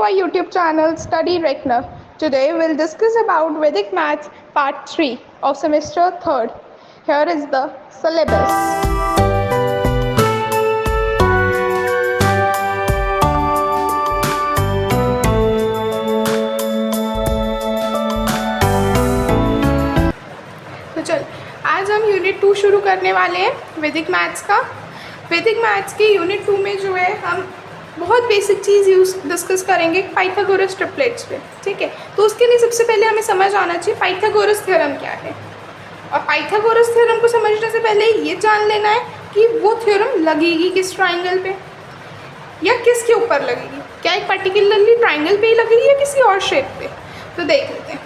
our YouTube channel Study Reckoner. Today we'll discuss about Vedic Maths Part 3 of Semester 3rd. Here is the syllabus. तो चल आज हम unit 2 शुरू करने वाले हैं वैदिक मैथ्स का। वैदिक मैथ्स के यूनिट 2 में जो है हम बहुत बेसिक चीज़ डिस्कस करेंगे पाइथागोरस ट्रिपलेट्स पे, ठीक है। तो उसके लिए सबसे पहले हमें समझ आना चाहिए पाइथागोरस थ्योरम क्या है, और पाइथागोरस थ्योरम को समझने से पहले ये जान लेना है कि वो थ्योरम लगेगी किस ट्राइंगल पे या किसके ऊपर लगेगी, क्या एक पर्टिकुलरली ट्राइंगल पे ही लगेगी या किसी और शेप पे। तो देख लेते हैं।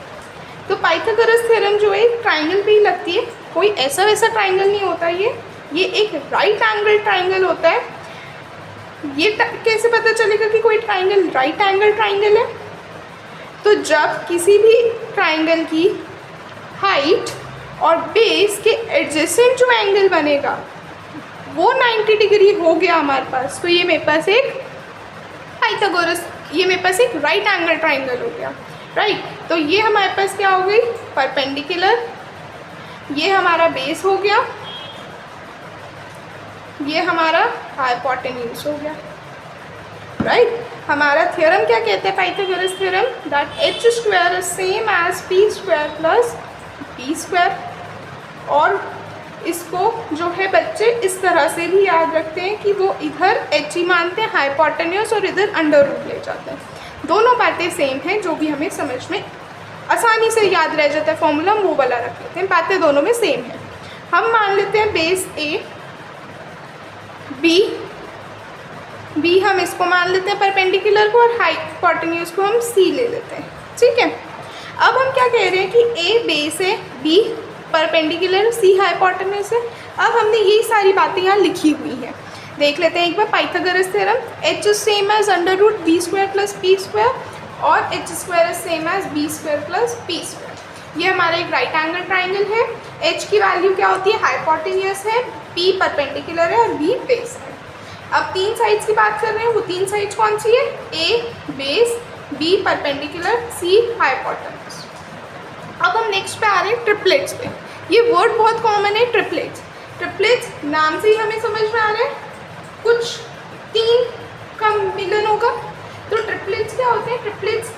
तो पाइथागोरस थ्योरम जो है एक ट्राइंगल पे ही लगती है, कोई ऐसा वैसा ट्राइंगल नहीं होता ये एक राइट एंगल ट्राइंगल होता है। ये कैसे पता चलेगा कि कोई ट्राइंगल राइट एंगल ट्राइंगल है? तो जब किसी भी ट्राइंगल की हाइट और बेस के एडजेसेंट जो एंगल बनेगा वो 90 डिग्री हो गया हमारे पास, तो ये मेरे पास एक पाइथागोरस, ये मेरे पास एक राइट एंगल ट्राइंगल हो गया, राइट। तो ये हमारे पास क्या हो गई, परपेंडिकुलर। ये हमारा बेस हो गया, ये हमारा हाइपोटेन्यूज हो गया, राइट। हमारा थ्योरम क्या कहते हैं Pythagoras theorem, that H square is same as P square plus B square. और इसको जो है बच्चे इस तरह से भी याद रखते हैं कि वो इधर एच ही मानते हैं हाइपोटेन्यूज और इधर अंडर रूट ले जाते हैं। दोनों बातें सेम हैं, जो भी हमें समझ में आसानी से याद रह जाता है फॉर्मूला, हम वो वाला रख लेते हैं। बातें दोनों में सेम है। हम मान लेते हैं बेस ए, बी हम इसको मान लेते हैं परपेंडिकुलर को, और हाइपोटेन्यूज को हम सी ले लेते हैं, ठीक है। अब हम क्या कह रहे हैं कि ए बेस है, बी परपेंडिकुलर, सी हाइपोटेन्यूज है। अब हमने यही सारी बातें यहाँ लिखी हुई हैं, देख लेते हैं एक बार। Pythagoras theorem, H is same as under root B square plus P square, और H square is same as B square plus P square. ये हमारा एक राइट एंगल ट्राइंगल है। एच की वैल्यू क्या होती है, हाइपोटेन्यूज है, पी परपेंडिकुलर है और बी बेस है। अब तीन साइड्स की बात कर रहे हैं, वो तीन साइड्स कौन सी है, ए बेस, बी परपेंडिकुलर, सी हाइपोटेन्यूज। अब हम नेक्स्ट पे आ रहे हैं ट्रिपलेट्स पे। ये वर्ड बहुत कॉमन है, ट्रिपलेट्स। ट्रिपलेट्स नाम से ही हमें समझ में आ रहा है कुछ तीन का मिलन होगा। तो ट्रिपलेट्स क्या होते हैं, ट्रिपलेट्स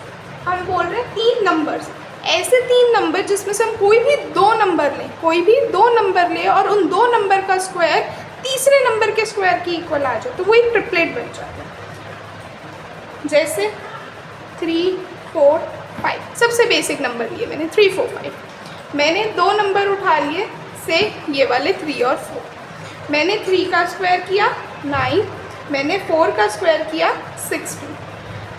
हम बोल रहे हैं तीन नंबर्स, ऐसे तीन नंबर जिसमें से हम कोई भी दो नंबर लें और उन दो नंबर का स्क्वायर तीसरे नंबर के स्क्वायर की इक्वल आ जाए, तो वो एक ट्रिपलेट बन जाता है। जैसे 3, 4, 5 सबसे बेसिक नंबर लिए मैंने 3, 4, 5। मैंने दो नंबर उठा लिए से ये वाले 3 और 4। मैंने 3 का स्क्वायर किया 9, मैंने 4 का स्क्वायर किया 16,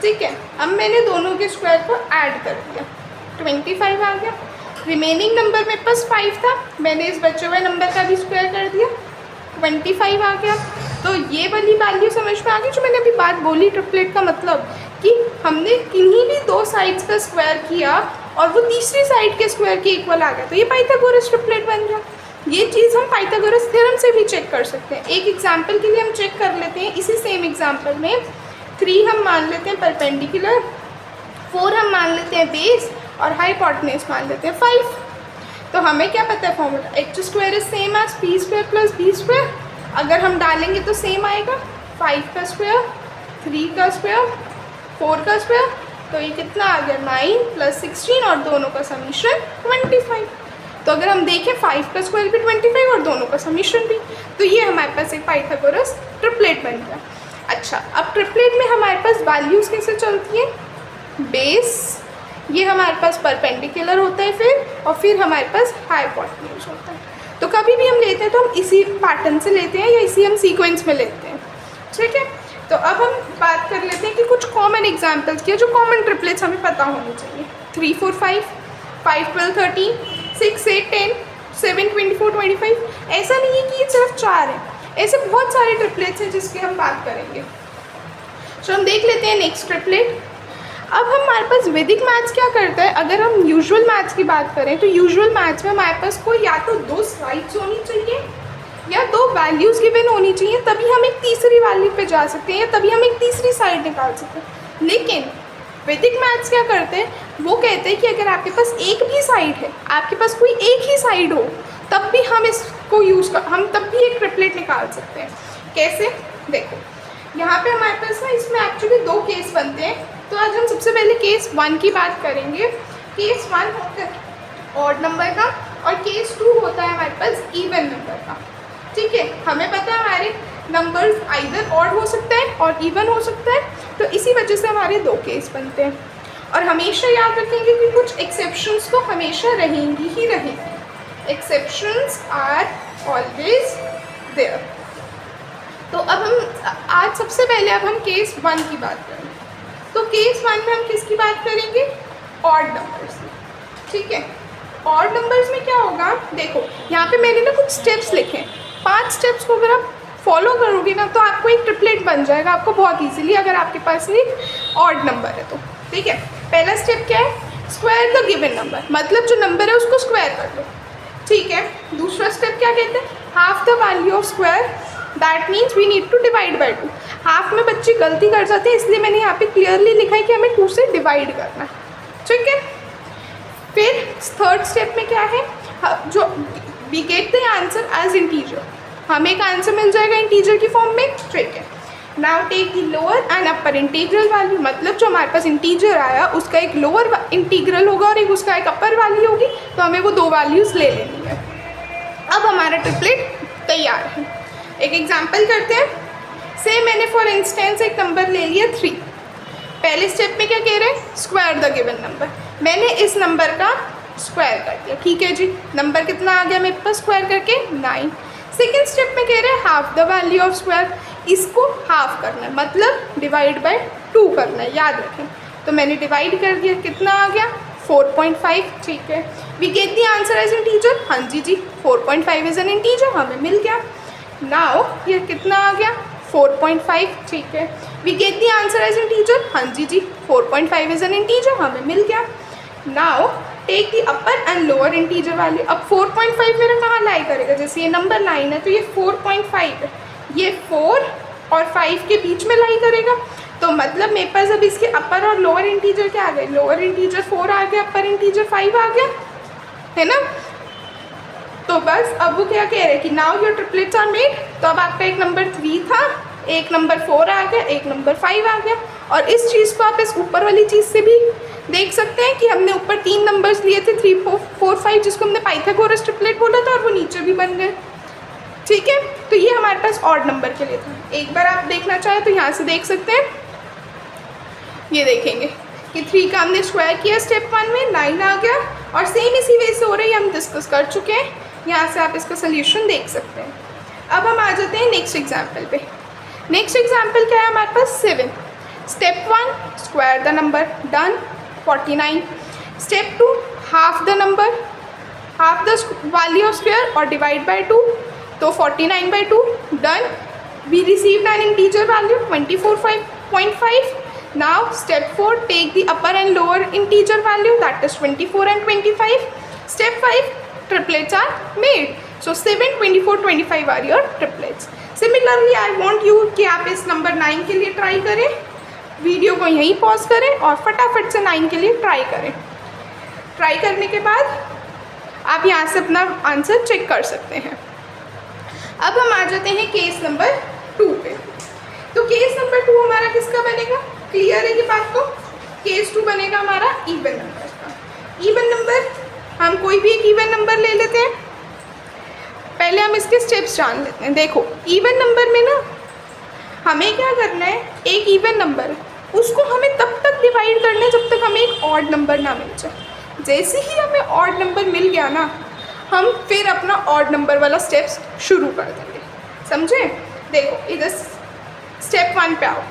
ठीक है। अब मैंने दोनों के स्क्वायर को ऐड कर दिया, 25 आ गया। रिमेनिंग नंबर मेरे पास 5 था, मैंने इस बचे हुए नंबर का भी स्क्वायर कर दिया, 25 आ गया। तो ये वाली वैल्यू समझ में आ गई जो मैंने अभी बात बोली ट्रिपलेट का मतलब, कि हमने किन्हीं भी दो साइड्स का स्क्वायर किया और वो तीसरी साइड के स्क्वायर के इक्वल आ गया, तो ये पाइथागोरस ट्रिपलेट बन गया। ये चीज़ हम पाइथागोरस थ्योरम से भी चेक कर सकते हैं। एक एग्जांपल के लिए हम चेक कर लेते हैं। इसी सेम एग्जांपल में 3 हम मान लेते हैं परपेंडिकुलर, 4 हम मान लेते हैं बेस, और हाइपोटेन्यूज मान लेते हैं 5। तो हमें क्या पता है formula, H square is same as P square plus B square. अगर हम डालेंगे तो सेम आएगा, 5 का स्क्वायर, 3 का स्क्वायर, 4 का स्क्वायर, तो ये कितना आ गया 9 प्लस 16 और दोनों का समीशन 25। तो अगर हम देखें 5 का स्क्वायर भी 25 और दोनों का समीशन भी, तो ये हमारे पास एक पाइथागोरस ट्रिपलेट बन गया। अच्छा, अब ट्रिपलेट में हमारे पास वैल्यूज़ कैसे चलती है, बेस ये हमारे पास परपेंडिकुलर होता है और फिर हमारे पास हाइपोटेन्यूज होता है। तो कभी भी हम लेते हैं तो हम इसी पैटर्न से लेते हैं या इसी हम सीक्वेंस में लेते हैं, ठीक है। तो अब हम बात कर लेते हैं कि कुछ कॉमन एग्जांपल्स की, जो कॉमन ट्रिपलेट्स हमें पता होनी चाहिए। 3, 4, 5, 5, 12, 13, 6, 8, 10, 7, 24, 25। ऐसा नहीं है कि ये सिर्फ 4 हैं, ऐसे बहुत सारे ट्रिपलेट्स हैं जिसकी हम बात करेंगे। तो हम देख लेते हैं नेक्स्ट ट्रिपलेट। अब हमारे पास वैदिक मैथ्स क्या करता है, अगर हम यूजुअल मैथ्स की बात करें तो यूजुअल मैथ्स में हमारे पास कोई या तो दो साइड्स होनी चाहिए या दो वैल्यूज़ गिवन होनी चाहिए, तभी हम एक तीसरी वैल्यू पे जा सकते हैं या तभी हम एक तीसरी साइड निकाल सकते हैं। लेकिन वैदिक मैथ्स क्या करते हैं, वो कहते हैं कि अगर आपके पास एक भी साइड है, आपके पास कोई एक ही साइड हो, तब भी हम इसको हम तब भी एक ट्रिपलेट निकाल सकते हैं। कैसे, देखो यहाँ पे हमारे पास ना इसमें एक्चुअली 2 केस बनते हैं। तो आज हम सबसे पहले केस 1 की बात करेंगे। केस 1 होता है ऑड नंबर का और केस 2 होता है हमारे पास इवन नंबर का। ठीक है, हमें पता है हमारे नंबर्स आइदर ऑड हो सकता है और इवन हो सकता है, तो इसी वजह से हमारे 2 केस बनते हैं। और हमेशा याद रखेंगे कि कुछ एक्सेप्शंस तो हमेशा रहेंगी ही रहेंगी। Exceptions are always there. तो अब हम आज सबसे पहले अब हम केस 1 की बात करेंगे। तो केस 1 में हम किसकी बात करेंगे, ऑड नंबर्स की। ठीक है, ऑड नंबर्स में क्या होगा, देखो यहाँ पे मैंने ना कुछ स्टेप्स लिखे हैं। 5 स्टेप्स को अगर आप फॉलो करोगे ना तो आपको एक ट्रिपलेट बन जाएगा आपको बहुत इजीली, अगर आपके पास एक ऑड नंबर है तो। ठीक है, पहला स्टेप क्या है, स्क्वायर द गिवन नंबर, मतलब जो नंबर है उसको स्क्वायर कर दो। ठीक है, दूसरा स्टेप क्या कहते हैं, half the value of square, that means we need to divide by 2। Half में बच्चे गलती कर जाते हैं, इसलिए मैंने यहाँ पे क्लियरली लिखा है कि हमें 2 से डिवाइड करना है। ठीक है, फिर थर्ड स्टेप में क्या है, जो we get the answer as integer, हमें एक आंसर मिल जाएगा इंटीजर की फॉर्म में। ठीक है, now take the lower and upper integral value, मतलब जो हमारे पास इंटीजर आया उसका एक लोअर इंटीग्रल होगा और एक उसका एक अपर वैल्यू होगी, तो हमें वो 2 वैल्यूज़ ले लेनी है। अब हमारा ट्रिपलेट तैयार है। एक एग्जाम्पल करते हैं। से मैंने फॉर इंस्टेंस एक नंबर ले लिया 3। पहले स्टेप में क्या कह रहे हैं, स्क्वायर द गिवन नंबर, मैंने इस नंबर का स्क्वायर कर दिया। ठीक है जी, नंबर कितना आ गया मेरे पास स्क्वायर करके, 9। सेकेंड स्टेप में कह रहे हैं half the value of square, इसको हाफ करना है, मतलब डिवाइड बाय 2 करना है, याद रखें। तो मैंने डिवाइड कर दिया, कितना आ गया 4.5। ठीक है, we get the answer as integer, हाँ जी 4.5 इज एन इंटीजर, हमें मिल गया। नाउ ये कितना आ गया 4.5। ठीक है, we get the answer as integer, हाँ जी 4.5 इज एन इंटीजर, हमें मिल गया। Now take the upper and lower integer value. अब 4.5 मेरा कहाँ लाई करेगा, जैसे ये नंबर लाइन है तो ये 4.5 है, ये 4 और 5 के बीच में लाई करेगा, तो मतलब मेरे पास अब इसके अपर और लोअर इंटीजर क्या आ गए, लोअर इंटीजर 4 आ गया, अपर इंटीजर 5 आ गया, है ना। तो बस अब वो क्या कह रहे हैं कि now your triplets are made. तो अब आपका एक नंबर 3 था, एक नंबर 4 आ गया, एक नंबर 5 आ गया। और इस चीज़ को आप इस ऊपर वाली चीज़ से भी देख सकते हैं कि हमने ऊपर 3 नंबर्स लिए थे, 3 4 5, जिसको हमने पाइथागोरस ट्रिपलेट बोला था, और वो नीचे भी बन गए। ठीक है, तो ये हमारे पास ऑड नंबर के लिए था। एक बार आप देखना चाहें तो यहाँ से देख सकते हैं, ये देखेंगे कि 3 का हमने स्क्वायर किया स्टेप 1 में, 9 आ गया, और सेम इसी वे से हो रही है, हम डिस्कस कर चुके हैं। यहाँ से आप इसका सोल्यूशन देख सकते हैं। अब हम आ जाते हैं नेक्स्ट एग्जाम्पल पे। नेक्स्ट एग्जाम्पल क्या है हमारे पास, 7। Step 1 square the number, done, 49। Step 2 half the number, half the value of square और डिवाइड बाय 2, तो 49/2, done. We received an integer value 24.5। Now step 4 take the upper and lower integer value, that is 24 and 25। Step 5 triplets are made. So 7, 24, 25 are your triplets. Similarly, I want you कि आप इस number 9 के लिए try करें, video को यहीं pause करें और फटाफट से 9 के लिए ट्राई करें। ट्राई करने के बाद आप यहाँ से अपना आंसर चेक कर सकते हैं। अब हम आ जाते हैं केस नंबर 2 पे। तो केस नंबर 2 हमारा किसका बनेगा, क्लियर है ये बात। तो केस 2 बनेगा हमारा इवन नंबर का। इवन नंबर हम कोई भी एक इवन नंबर ले लेते हैं, पहले हम इसके स्टेप्स जान लेते हैं। देखो इवन नंबर में ना हमें क्या करना है, एक इवन नंबर है उसको हमें तब तक डिवाइड करना है जब तक हमें एक ऑड नंबर ना मिल जाए। जैसे ही हमें ऑड नंबर मिल गया ना, हम फिर अपना ऑड नंबर वाला स्टेप्स शुरू कर देंगे, समझे। देखो इधर स्टेप 1 पे आओ,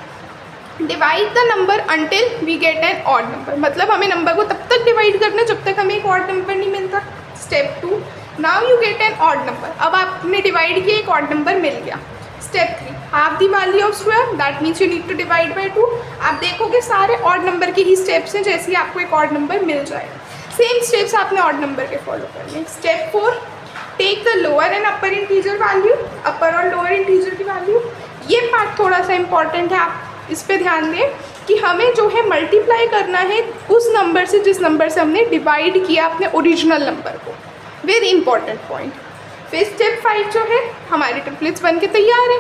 divide the number until we get an odd number, मतलब हमें नंबर को तब तक डिवाइड करना है जब तक हमें एक ऑड नंबर नहीं मिलता। Step 2 now you get an odd number, अब आपने डिवाइड किया, एक ऑड नंबर मिल गया। Step 3 half the value of square, that means you need to divide by 2। आप देखोगे सारे ऑड नंबर के ही स्टेप्स हैं, जैसे ही आपको एक ऑड नंबर मिल जाएगा सेम स्टेप्स आपने ऑड नंबर के फॉलो करने। Step 4 take the lower and upper integer value, upper और लोअर इंटीजर की वैल्यू। ये पार्ट थोड़ा सा इंपॉर्टेंट है, आप इस पर ध्यान दें कि हमें जो है मल्टीप्लाई करना है उस नंबर से जिस नंबर से हमने डिवाइड किया अपने ओरिजिनल नंबर को। Very important point. फिर स्टेप 5 जो है हमारे ट्रिपलेट्स बन के तैयार है।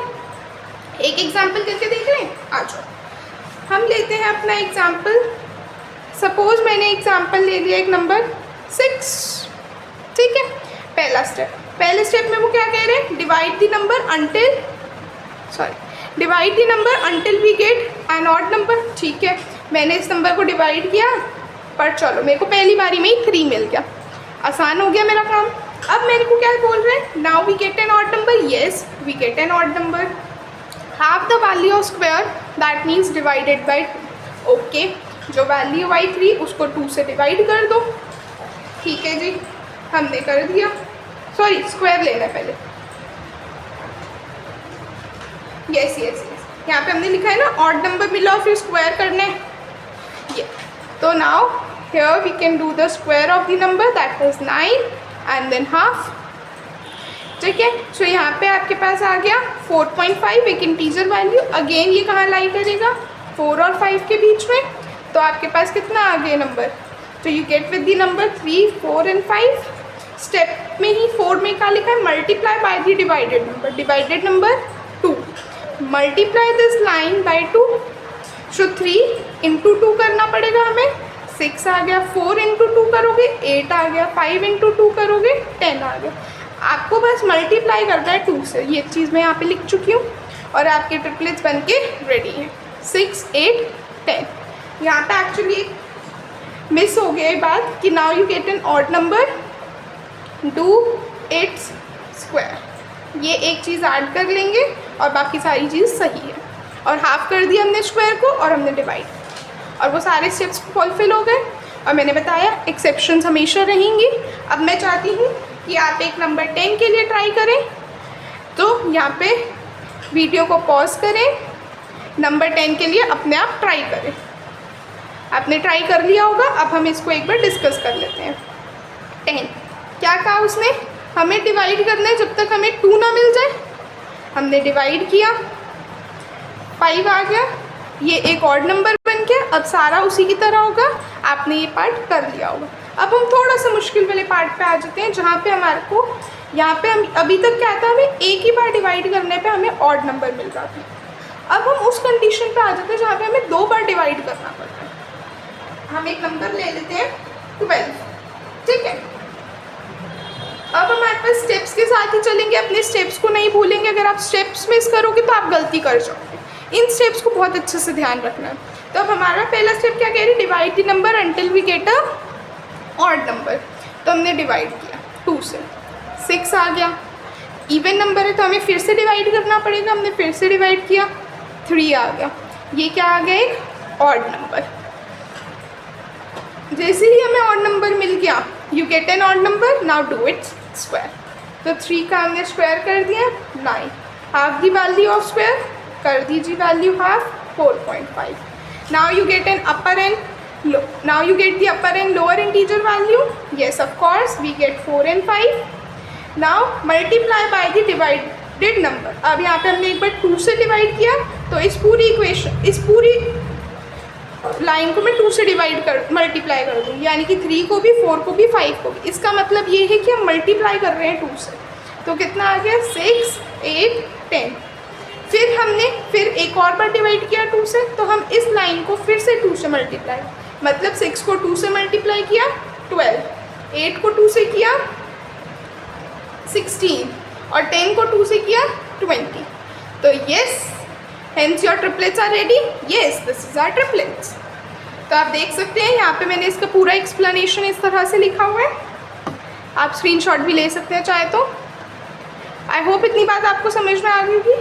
एक एग्जाम्पल करके देख रहे हैं, आ जाओ हम लेते हैं अपना एग्जाम्पल। सपोज मैंने एग्जाम्पल ले लिया एक नंबर 6, ठीक है। पहले स्टेप में वो क्या कह रहे हैं, divide the number until we get an odd number. ठीक है, मैंने इस नंबर को डिवाइड किया, पर चलो मेरे को पहली बारी में ही 3 मिल गया, आसान हो गया मेरा काम। अब मेरे को क्या बोल रहे हैं, now we get an odd number. Yes we get an odd number. Half the value of square that means divided by 2। Okay, जो वैल्यू आई 3 उसको 2 से डिवाइड कर दो। ठीक है जी, हमने कर दिया। सॉरी, स्क्वायर लेना है पहले। यस, यहाँ पे हमने लिखा है ना ऑड नंबर मिला और फिर स्क्वायर करने ये। तो now here we can do the square of the number that is 9 and then half. ठीक है, सो यहाँ पे आपके पास आ गया 4.5, एक इंटीजर वैल्यू। अगेन ये कहाँ लाई करेगा, 4 और 5 के बीच में। तो आपके पास कितना आ गया नंबर, तो you get with the number 3, 4 and 5। Step में ही 4 में क्या लिखा है, multiply by the divided number 2। Multiply this line by 2, so 3 into 2 करना पड़ेगा हमें। 6 आ गया, 4 इंटू 2 करोगे 8 आ गया, 5 इंटू 2 करोगे 10 आ गया। आपको बस मल्टीप्लाई करना है 2 से। ये चीज़ मैं यहाँ पे लिख चुकी हूँ और आपके ट्रिपलेट्स बन के रेडी हैं। 6, 8, 10। यहाँ पे एक्चुअली मिस हो गया ये बात कि now you get an odd number, do its square. ये एक चीज़ ऐड कर लेंगे और बाकी सारी चीज़ सही है। और हाफ कर दिया हमने स्क्वायर को और हमने डिवाइड, और वो सारे स्टेप्स फुलफिल हो गए। और मैंने बताया एक्सेप्शंस हमेशा रहेंगी। अब मैं चाहती हूँ कि आप एक नंबर 10 के लिए ट्राई करें, तो यहाँ पे वीडियो को पॉज करें, नंबर 10 के लिए अपने आप ट्राई करें। आपने ट्राई कर लिया होगा, अब हम इसको एक बार डिस्कस कर लेते हैं। 10 क्या कहा उसने, हमें डिवाइड करना है जब तक हमें 2 ना मिल जाए। हमने डिवाइड किया, 5 आ गया, ये एक ऑड नंबर बन गया। अब सारा उसी की तरह होगा, आपने ये पार्ट कर लिया होगा। अब हम थोड़ा सा मुश्किल वाले पार्ट पे आ जाते हैं, जहाँ पे हमारे को यहाँ पे हम अभी तक क्या था, हमें एक ही बार डिवाइड करने पे हमें ऑड नंबर मिल रहा था। अब हम उस कंडीशन पे आ जाते हैं जहाँ पे हमें 2 बार डिवाइड करना पड़ता है। हम एक नंबर ले लेते हैं 12, ठीक है। अब हमारे पास स्टेप्स के साथ ही चलेंगे, अपने स्टेप्स को नहीं भूलेंगे। अगर आप स्टेप्स मिस करोगे तो आप गलती कर जाओगे। इन स्टेप्स को बहुत अच्छे से ध्यान रखना है। तो अब हमारा पहला स्टेप क्या कह रही है, divide the number until we get a odd number. तो हमने डिवाइड किया 2 से, 6 आ गया। इवन नंबर है तो हमें फिर से डिवाइड करना पड़ेगा, हमने फिर से डिवाइड किया, 3 आ गया। ये क्या आ गया, एक ऑड नंबर। जैसे ही हमें ऑड नंबर मिल गया, you get an odd number, now do its square. तो 3 का हमने स्क्वायर कर दिया 9। Half the value of square, कर दीजिए value half, 4.5। Now you get an upper and now you get the upper and lower integer value. Yes, of course we get 4 and 5. now multiply by the divided number. अब यहाँ पे हमने एक बार 2 से divide किया, तो इस पूरी इक्वेशन, इस पूरी लाइन को मैं 2 से मल्टीप्लाई कर दूँगी, यानी कि 3 को भी, 4 को भी, 5 को भी। इसका मतलब ये है कि हम मल्टीप्लाई कर रहे हैं 2 से। तो कितना आ गया, 6, 8, 10। फिर हमने एक और बार डिवाइड किया 2 से, तो हम इस लाइन को फिर से 2 से मल्टीप्लाई, मतलब 6 को 2 से मल्टीप्लाई किया 12, 8 को 2 से किया 16 और 10 को 2 से किया 20। तो yes, hence your triplets are ready. Yes, this is our triplets. तो आप देख सकते हैं यहाँ पे मैंने इसका पूरा एक्सप्लेनेशन इस तरह से लिखा हुआ है। आप स्क्रीनशॉट भी ले सकते हैं चाहे तो। आई होप इतनी बात आपको समझ में आ गई होगी।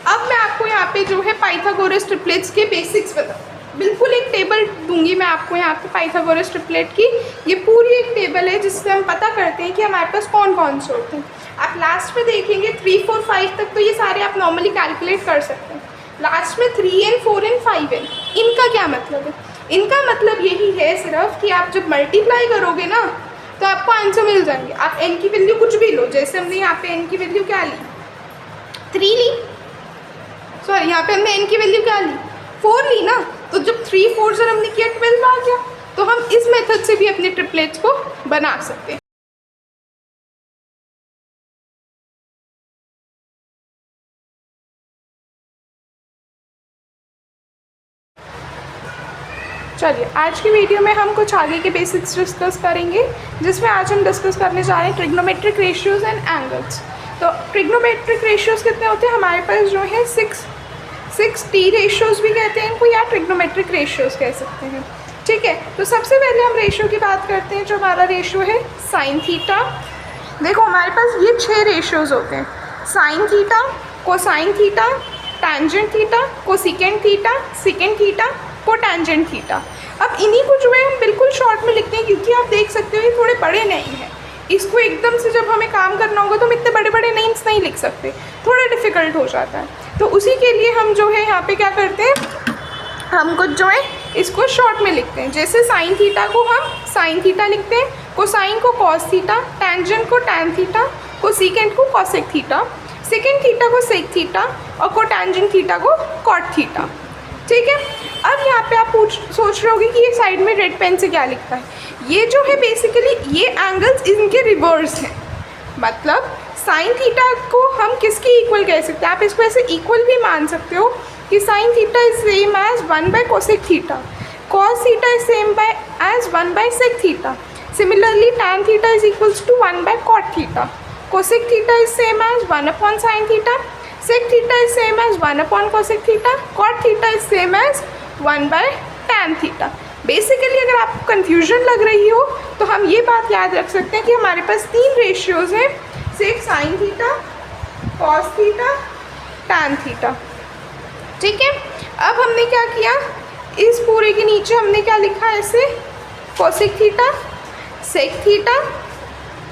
अब मैं आपको यहाँ पे जो है पाइथागोरस ट्रिपलेट्स के बेसिक्स बताऊँ। बिल्कुल एक टेबल दूंगी मैं आपको यहाँ पे पाइथागोरस ट्रिपलेट की। ये पूरी एक टेबल है जिससे हम पता करते हैं कि हमारे पास कौन कौन से होते हैं। आप लास्ट में देखेंगे 3, 4, 5 तक तो ये सारे आप नॉर्मली कैलकुलेट कर सकते हैं। लास्ट में 3n, 4n, 5n, इनका क्या मतलब है? इनका मतलब यही है सिर्फ कि आप जब मल्टीप्लाई करोगे ना तो आपको आंसर मिल जाएंगे। आप n की वैल्यू कुछ भी लो, जैसे हमने यहाँ पे n की वैल्यू क्या ली, 3 ली, सॉरी यहाँ पे हमने n की वैल्यू क्या ली, 4 ली ना, तो जब 3 4 से हमने किया 12 आ गया। तो हम इस मेथड से भी अपने ट्रिपलेट्स को बना सकते हैं। चलिए आज की वीडियो में हम कुछ आगे के बेसिक्स डिस्कस करेंगे, जिसमें आज हम डिस्कस करने जा रहे हैं ट्रिग्नोमेट्रिक रेशियोज़ एंड एंगल्स। तो ट्रिग्नोमेट्रिक रेशियोज़ कितने होते हैं हमारे पास जो है 6 टी रेशियोज़ भी कहते हैं इनको, या ट्रिग्नोमेट्रिक रेशियोज़ कह सकते हैं। ठीक है, तो सबसे पहले हम रेशियो की बात करते हैं। जो हमारा रेशियो है साइन थीटा। देखो हमारे पास ये 6 रेशियोज़ होते हैं, sine theta, cosine theta, tangent theta, cosecant theta, secant theta, cotangent theta. अब इन्हीं को जो है हम बिल्कुल शॉर्ट में लिखते हैं, क्योंकि आप देख सकते हो ये थोड़े बड़े नहीं हैं। इसको एकदम से जब हमें काम करना होगा तो हम इतने बड़े बड़े नेम्स नहीं लिख सकते, थोड़ा डिफ़िकल्ट हो जाता है। तो उसी के लिए हम जो है यहाँ पे क्या करते हैं, हम कुछ जो है इसको शॉर्ट में लिखते हैं। जैसे साइन थीटा को हम साइन थीटा लिखते हैं, कोसाइन को कॉस थीटा, टैंजेंट को टैन थीटा, कोसिकेंट को कॉसेक थीटा, सेकेंड थीटा को सेक थीटा और कोटैंजेंट थीटा को कॉट थीटा। ठीक है, अब यहाँ पे आप सोच रहे होगे कि ये साइड में रेड पेन से क्या लिखा है। ये जो है बेसिकली ये एंगल्स इनके रिवर्स हैं। मतलब साइन थीटा को हम किसके इक्वल कह सकते हैं, आप इसको ऐसे इक्वल भी मान सकते हो कि sine theta is same as 1 by cosec theta, cos theta is same by as 1 by sec theta. Similarly tan theta is equals to 1 by cot theta, cosec theta is same as 1 upon sine theta, sec theta is same as 1 upon cosec theta, cot theta is same as 1 by tan theta। Basically अगर आपको confusion लग रही हो तो हम ये बात याद रख सकते हैं कि हमारे पास 3 रेशियोज़ हैं, sec sine theta, cos theta, tan theta. ठीक है, अब हमने क्या किया, इस पूरे के नीचे हमने क्या लिखा है, ऐसे cosec theta, sec theta,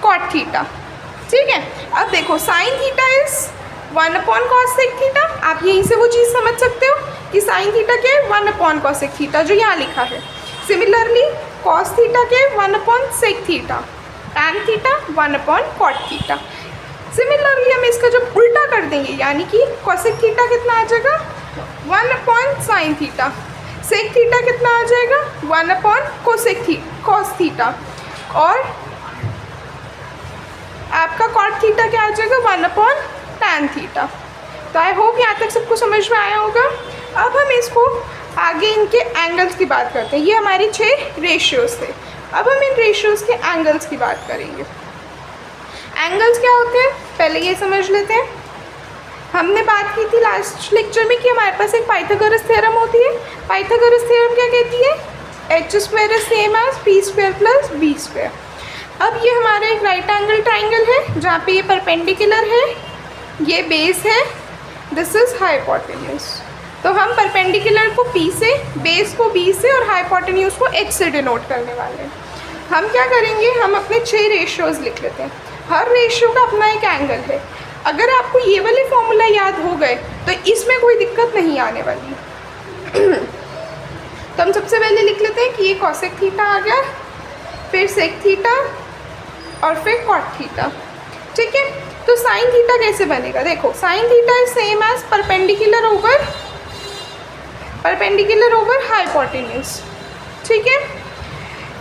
cot theta. ठीक है, अब देखो sine theta is 1 upon cos sec theta. आप यहीं से वो चीज़ समझ सकते हो कि साइन थीटा के 1 अपॉन कॉस सेक थीटा जो यहाँ लिखा है। सिमिलरली कॉस थीटा के 1 upon sec theta, tan theta 1 upon cot theta. Similarly हम इसका जब उल्टा कर देंगे, यानी कि कॉसेक थीटा कितना आ जाएगा 1 upon sine theta, sec theta कितना आ जाएगा 1 अपॉन कॉस थीटा, और आपका कॉट थीटा क्या आ जाएगा 1 अपॉन टैन थीटा। तो आई होप यहाँ तक सबको समझ में आया होगा। अब हम इसको आगे इनके एंगल्स की बात करते हैं। ये हमारी 6 रेशियोज़ थे। अब हम इन रेशियोज़ के एंगल्स की बात करेंगे। एंगल्स क्या होते हैं पहले ये समझ लेते हैं। हमने बात की थी लास्ट लेक्चर में कि हमारे पास एक पाइथागोरस थ्योरम होती है। पाइथागोरस थ्योरम क्या कहती है, h square is same as p square plus b square. अब ये हमारा एक राइट एंगल ट्राइंगल है जहाँ पे ये परपेंडिकुलर है, ये बेस है, दिस इज हाइपोटेन्यूज। तो हम परपेंडिकुलर को P से, बेस को B से और हाइपोटेन्यूज को H से डिनोट करने वाले हैं। हम क्या करेंगे, हम अपने 6 रेशियोज़ लिख लेते हैं। हर रेशियो का अपना एक एंगल है। अगर आपको ये वाले फॉर्मूला याद हो गए तो इसमें कोई दिक्कत नहीं आने वाली। तो हम सबसे पहले लिख लेते हैं कि ये कॉसेक थीटा आ गया, फिर सेक थीटा और फिर कॉट थीटा। ठीक है, तो साइन थीटा कैसे बनेगा, देखो sine theta is same as perpendicular over hypotenuse. ठीक है,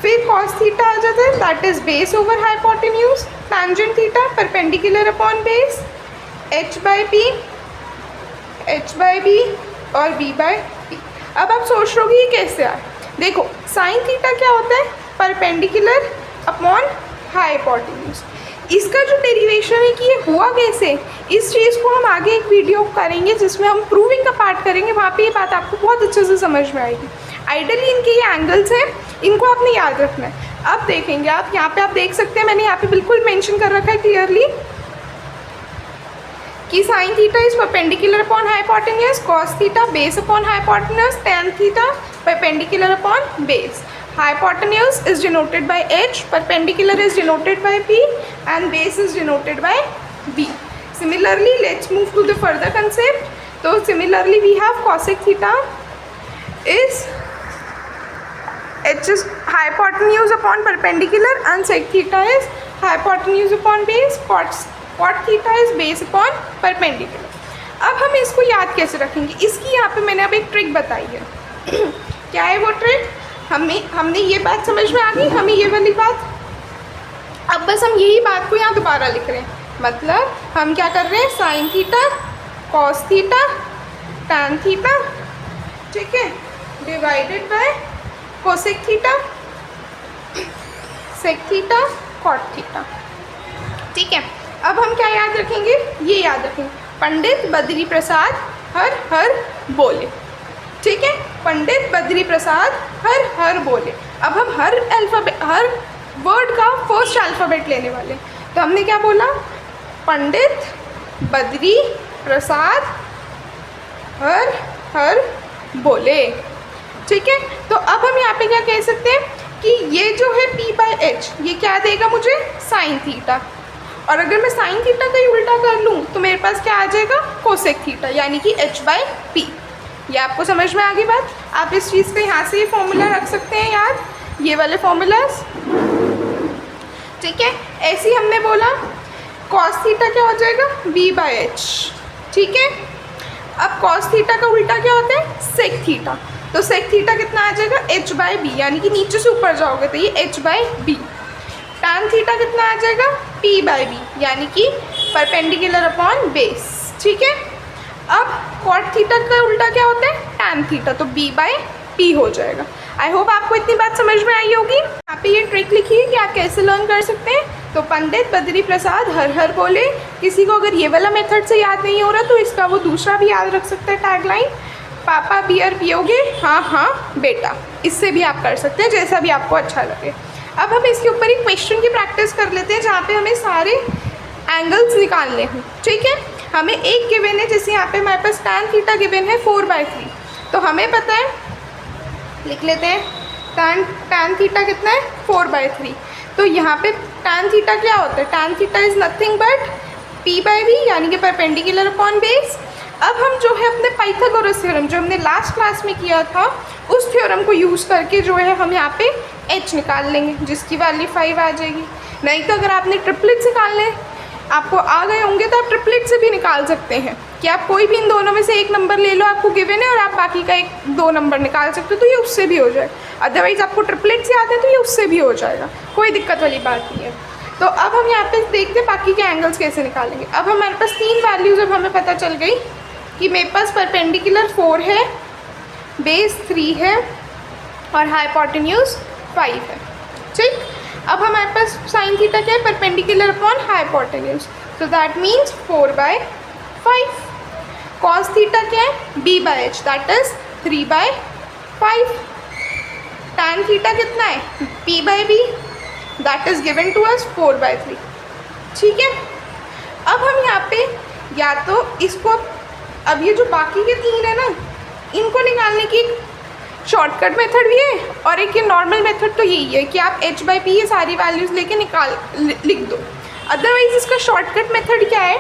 फिर कॉस थीटा आ जाता है, that is base over hypotenuse. Tangent theta perpendicular upon base, h by B और b बाई बी। अब आप सोच रहे हो ये कैसे आए, देखो साइन थीटा क्या होता है, परपेंडिकुलर अपॉन हाइपोटेन्यूज। इसका जो डेरिवेशन है कि ये हुआ कैसे, इस चीज़ को हम आगे एक वीडियो करेंगे जिसमें हम प्रूविंग का पार्ट करेंगे, वहाँ पे ये बात आपको बहुत अच्छे से समझ में आएगी। आइडियली इनके ये एंगल्स हैं, इनको आपने याद रखना है। अब देखेंगे आप यहाँ पे, आप देख सकते हैं मैंने यहाँ पे बिल्कुल मेंशन कर रखा है क्लियरली कि sine theta is perpendicular upon hypotenuse, cos theta base upon hypotenuse, tan theta perpendicular upon base. Hypotenuse is denoted by h, perpendicular is denoted by p and base is denoted by b. Similarly, let's move to the further concept. So similarly we have cosec theta is h is hypotenuse upon perpendicular and sec theta is hypotenuse upon base, cot theta is base upon perpendicular. अब हम इसको याद कैसे रखेंगे, इसकी यहाँ पे मैंने अब एक ट्रिक बताई है। क्या है वो ट्रिक? हमने ये बात समझ में आ गई, हमें ये वाली बात। अब बस हम यही बात को यहाँ दोबारा लिख रहे हैं, मतलब हम क्या कर रहे हैं, sine theta cos theta tan theta, ठीक है, divided by cosec theta sec theta cot theta, ठीक है। अब हम क्या याद रखेंगे, ये याद रखेंगे, पंडित बद्री प्रसाद हर हर बोले, ठीक है, पंडित बद्री प्रसाद हर हर बोले। अब हम हर वर्ड का फर्स्ट अल्फ़ाबेट लेने वाले, तो हमने क्या बोला, पंडित बद्री प्रसाद हर हर बोले, ठीक है। तो अब हम यहाँ पे क्या कह सकते हैं कि ये जो है p/h, ये क्या देगा मुझे, साइन थीटा, और अगर मैं साइन थीटा का ही उल्टा कर लूँ तो मेरे पास क्या आ जाएगा, कोसेक थीटा, यानी कि h/p। ये आपको समझ में आ गई बात? आप इस चीज़ पे यहाँ से ये फॉर्मूला रख सकते हैं याद, ये वाले फॉर्मूलाज, ठीक है। ऐसे ही हमने बोला कॉस थीटा क्या हो जाएगा, b/h, ठीक है। अब कॉस थीटा का उल्टा क्या होता है, सेक थीटा, तो सेक थीटा कितना आ जाएगा, h/b, यानी कि नीचे से ऊपर जाओगे तो ये h/b। टैन थीटा कितना आ जाएगा, p/b, यानी कि परपेंडिकुलर अपॉन बेस, ठीक है। अब कॉट थीटा का उल्टा क्या होता है, टैन थीटा, तो b/p हो जाएगा। आई होप आपको इतनी बात समझ में आई होगी। यहाँ पे ये ट्रिक लिखी है कि आप कैसे लर्न कर सकते हैं। तो पंडित बद्री प्रसाद हर हर बोले, किसी को अगर ये वाला मेथड से याद नहीं हो रहा तो इसका वो दूसरा भी याद रख सकते हैं, टैगलाइन, पापा बियर पियोगे, हाँ हाँ बेटा, इससे भी आप कर सकते हैं, जैसा भी आपको अच्छा लगे। अब हम इसके ऊपर एक क्वेश्चन की प्रैक्टिस कर लेते हैं जहाँ पे हमें सारे एंगल्स निकालने हैं, ठीक है। हमें एक गिवन है, जैसे यहाँ पे हमारे पास टैन थीटा गिवन है 4/3, तो हमें पता है, लिख लेते हैं टैन थीटा कितना है, 4/3। तो यहाँ पे टैन थीटा क्या होता है, tan theta is nothing but p/b, यानी कि परपेंडिकुलर अपॉन बेस। अब हम जो है अपने पाइथागोरस थ्योरम जो हमने लास्ट क्लास में किया था, उस थ्योरम को यूज़ करके जो है हम यहाँ पे h निकाल लेंगे, जिसकी वैल्यू 5 आ जाएगी। नहीं तो अगर आपने ट्रिपलेट्स निकालने आपको आ गए होंगे तो आप ट्रिपलेट से भी निकाल सकते हैं, कि आप कोई भी इन दोनों में से एक नंबर ले लो, आपको गिवन है, और आप बाकी का 1-2 नंबर निकाल सकते हो, तो ये उससे भी हो जाए। अदरवाइज़ आपको ट्रिपलेट से आते हैं तो ये उससे भी हो जाएगा, कोई दिक्कत वाली बात नहीं है। तो अब हम यहाँ पे देखते हैं बाकी के एंगल्स कैसे निकालेंगे। अब हमारे पास 3 वैल्यूज़ अब हमें पता चल गई कि मेरे पास परपेंडिकुलर 4 है, बेस 3 है और हाइपोटेन्यूज 5 है, ठीक। अब हमारे पास साइन थीटा क्या है, परपेंडिकुलर अपॉन हाइपोटेन्यूज, तो दैट मीन्स 4/5। कॉस थीटा क्या है, b/h, that is 3/5। Tan theta कितना है, p/b, that is given to us 4/3, ठीक है। अब हम यहाँ पे या तो इसको, अब ये जो बाकी के 3 है ना, इनको निकालने की शॉर्टकट मेथड भी है, और एक ये नॉर्मल मेथड तो यही है कि आप h/p ये सारी वैल्यूज़ लेके लिख दो। अदरवाइज इसका शॉर्टकट मेथड क्या है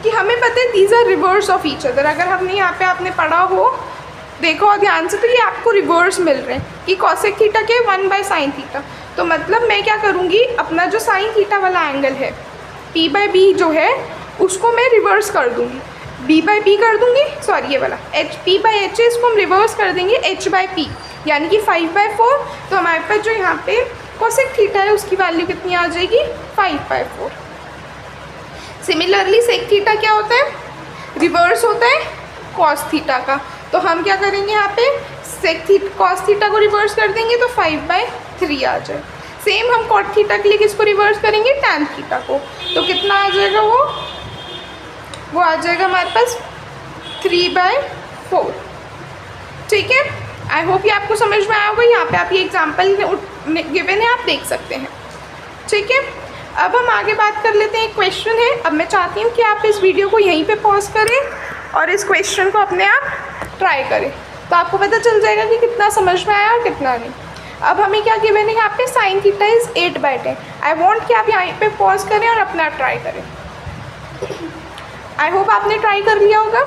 कि हमें पता है these are reverse of each other. अगर हमने यहाँ पे आपने पढ़ा हो, देखो और ध्यान से, तो ये आपको रिवर्स मिल रहे हैं कि कॉसेक थीटा के 1/sin थीटा। तो मतलब मैं क्या करूँगी, अपना जो साइन थीटा वाला एंगल है p/b जो है उसको मैं रिवर्स कर दूँगी, b/p कर दूँगी, सॉरी ये वाला p/h, इसको हम रिवर्स कर देंगे h/p, यानी कि 5/4। तो हमारे पास जो यहाँ पे कोसेक थीटा है उसकी वैल्यू कितनी आ जाएगी, 5/4। सिमिलरली सेक थीटा क्या होता है, रिवर्स होता है कॉस थीटा का, तो हम क्या करेंगे यहाँ पे कॉस थीटा को रिवर्स कर देंगे तो 5/3 आ जाए। सेम हम कॉट थीटा के लिए किसको रिवर्स करेंगे, टैन थीटा को, तो कितना आ जाएगा, वो आ जाएगा हमारे पास 3/4, ठीक है। आई होप ये आपको समझ में आया होगा। यहाँ पे आप ये एग्जाम्पल गिवन है, आप देख सकते हैं, ठीक है। अब हम आगे बात कर लेते हैं, एक क्वेश्चन है। अब मैं चाहती हूँ कि आप इस वीडियो को यहीं पे पॉज करें और इस क्वेश्चन को अपने आप ट्राई करें, तो आपको पता चल जाएगा कि कितना समझ में आया और कितना नहीं। अब हमें क्या गिवन है, यहाँ पे sine theta is 8/10। I want कि आप यहाँ पे पॉज करें और अपना आप ट्राई करें। आई होप आपने ट्राई कर लिया होगा।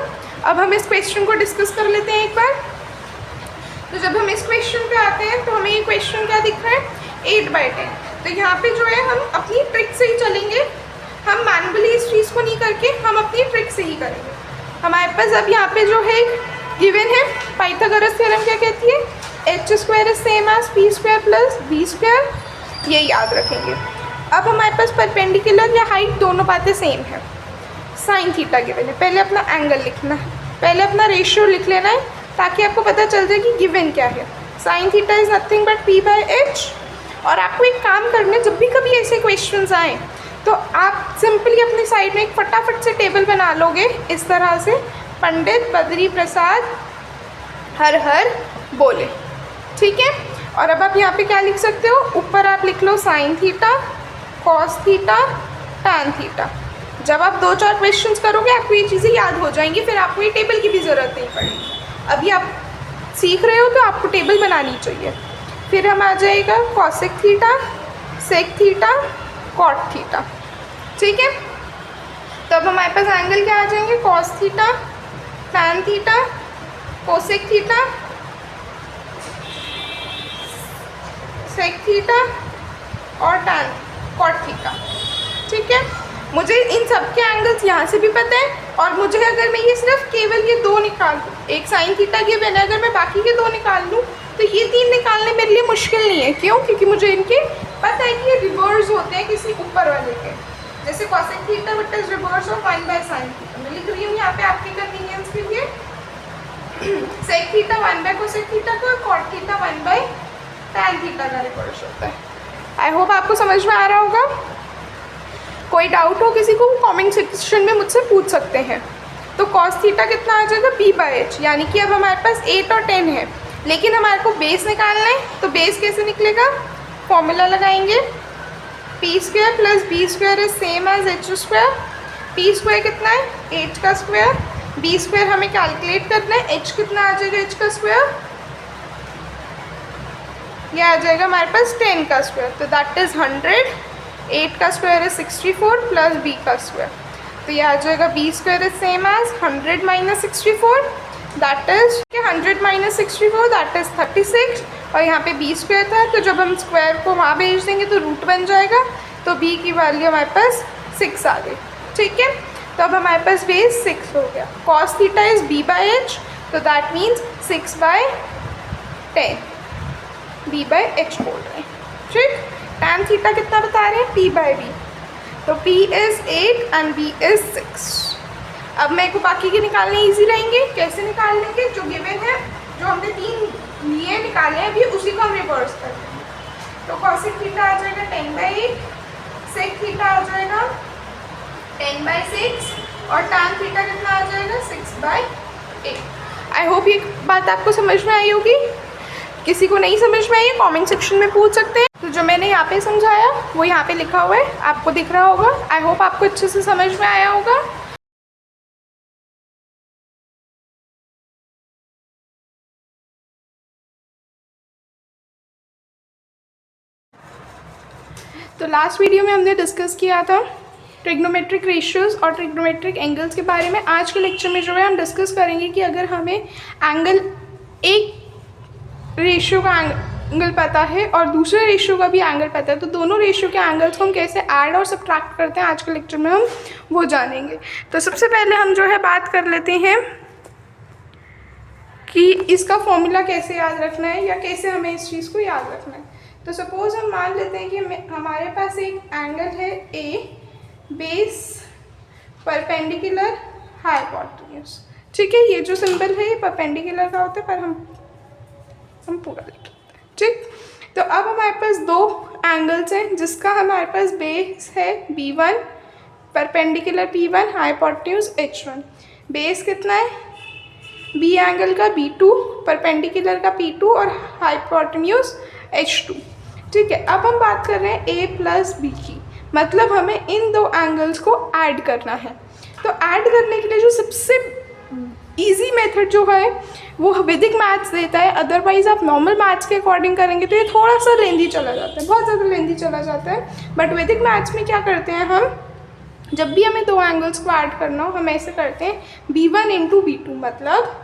अब हम इस क्वेश्चन को डिस्कस कर लेते हैं एक बार। तो जब हम इस क्वेश्चन पे आते हैं तो हमें ये क्वेश्चन क्या दिख रहा है, 8/10। तो यहाँ पे जो है हम अपनी ट्रिक से ही चलेंगे, हम मैनुअली इस चीज़ को नहीं करके हम अपनी ट्रिक से ही करेंगे। हमारे पास अब यहाँ पे जो है गिवन है, पाइथागोरस थ्योरम क्या कहती है, H square is same as P square plus B square, ये याद रखेंगे। अब हमारे पास परपेंडिकुलर या हाइट दोनों बातें सेम है। साइन थीटा गिवन है, पहले अपना एंगल लिखना है, पहले अपना रेशियो लिख लेना है ताकि आपको पता चल जाए कि गिवन क्या है। Sine theta is nothing but P by H. और आपको एक काम करना है, जब भी कभी ऐसे क्वेश्चंस आए तो आप सिंपली अपनी साइड में एक फटाफट से टेबल बना लोगे इस तरह से, पंडित बद्री प्रसाद हर हर बोले, ठीक है। और अब आप यहाँ पे क्या लिख सकते हो, ऊपर आप लिख लो sine theta, cos theta, tan theta. जब आप 2-4 क्वेश्चंस करोगे आपको ये चीज़ें याद हो जाएंगी, फिर आपको ये टेबल की भी ज़रूरत नहीं पड़ेगी। अभी आप सीख रहे हो तो आपको टेबल बनानी चाहिए। फिर हम आ जाएगा cosec theta, sec theta, cot theta, ठीक है। तो अब हमारे पास एंगल क्या आ जाएंगे, cos theta, tan theta, cosec theta, sec theta और टैन कॉट थीटा, ठीक है। मुझे इन सब के एंगल्स यहाँ से भी पता है, और मुझे अगर मैं ये सिर्फ केवल ये 2 निकाल दूँ, एक साइन थीटा गिवन है, अगर मैं बाकी के 2 निकाल लूँ तो ये 3 निकालने मेरे लिए मुश्किल नहीं है। क्यों? क्योंकि मुझे इनके पता है कि ये रिवर्स होते हैं किसी ऊपर वाले के। जैसे cosec theta with is reverse of 1 by sine theta, मैं लिख रही हूँ यहाँ पे आपके कन्वीनियंस के लिए। Sec theta 1 by cosec theta को, cot theta 1 by tan theta का रिवर्स होता है। आई होप आपको समझ में आ रहा होगा। कोई डाउट हो किसी को, कमेंट सेक्शन में मुझसे पूछ सकते हैं। तो कॉस थीटा कितना आ जाएगा, पी बाई एच, यानी कि अब हमारे पास 8 और 10 है, लेकिन हमारे को बेस निकालना है। तो बेस कैसे निकलेगा, फॉर्मूला लगाएंगे, P square plus B square is same as H square. P square कितना है, 8 का स्क्वायर, बी स्क्वायर हमें कैलकुलेट करना है, एच कितना आ जाएगा, एच का स्क्वायर ये आ जाएगा हमारे पास 10 का स्क्वायर, तो दैट इज़ 100। 8 का स्क्वायर इज 64 प्लस बी का स्क्वायर, तो ये आ जाएगा B square is same as 100 minus 64, that is 100 minus 64 that is 36। और यहाँ पे बी स्क्वायर था, तो जब हम स्क्वायर को वहाँ भेज देंगे तो रूट बन जाएगा, तो बी की वैल्यू हमारे पास 6 आ गई, ठीक है। तो अब हमारे पास बेस 6 हो गया। Cos theta is B by H, तो that means 6 by 10, B by H बोल रहे हैं, ठीक। टैन थीटा कितना बता रहे हैं, पी बाई बी, तो P is 8 and B is 6। अब मेरे को बाकी के निकालने इजी रहेंगे। कैसे निकाल लेंगे, जो गिवन है, जो हमने 3 लिए निकाले हैं अभी, उसी को हम रिवर्स कर देंगे। तो कॉसेक थीटा आ जाएगा 10 बाई 8, सेक थीटा आ जाएगा 10 बाई 6 और टैन थीटा कितना आ जाएगा 6 बाई 8। आई होप ये बात आपको समझ में आई होगी। किसी को नहीं समझ में आई है कमेंट सेक्शन में पूछ सकते हैं। तो जो मैंने यहाँ पे समझाया वो यहाँ पे लिखा हुआ है, आपको दिख रहा होगा। आई होप आपको अच्छे से समझ में आया होगा। तो लास्ट वीडियो में हमने डिस्कस किया था ट्रिग्नोमेट्रिक रेशियोज़ और ट्रिग्नोमेट्रिक एंगल्स के बारे में। आज के लेक्चर में जो है हम डिस्कस करेंगे कि अगर हमें एंगल, एक रेशियो का एंगल पता है और दूसरे रेशियो का भी एंगल पता है, तो दोनों रेशियो के एंगल्स को हम कैसे ऐड और सब्ट्रैक्ट करते हैं, आज के लेक्चर में हम वो जानेंगे। तो सबसे पहले हम जो है बात कर लेते हैं कि इसका फॉर्मूला कैसे याद रखना है या कैसे हमें इस चीज़ को याद रखना है। तो सपोज़ हम मान लेते हैं कि हमारे पास एक एंगल है ए, बेस परपेंडिकुलर हाइपोटेन्यूज, ठीक है। ये जो सिंबल है ये परपेंडिकुलर का होता है, पर हम पूरा लिख लेते हैं, ठीक। तो अब हमारे पास 2 एंगल्स हैं जिसका हमारे पास बेस है B1, perpendicular P1, hypotenuse H1। Base कितना है, बी एंगल का B2, परपेंडिकुलर का P2 और हाइपोटेन्यूज H2, ठीक है। अब हम बात कर रहे हैं A प्लस B की, मतलब हमें इन 2 एंगल्स को ऐड करना है। तो ऐड करने के लिए जो सबसे इजी मेथड जो है वो वैदिक मैथ्स देता है, अदरवाइज़ आप नॉर्मल मैथ्स के अकॉर्डिंग करेंगे तो ये थोड़ा सा लेंदी चला जाता है, बहुत ज़्यादा लेंदी चला जाता है। बट वैदिक मैथ्स में क्या करते हैं हम, जब भी हमें 2 एंगल्स को ऐड करना हो हम ऐसे करते हैं B1 इंटू B2, मतलब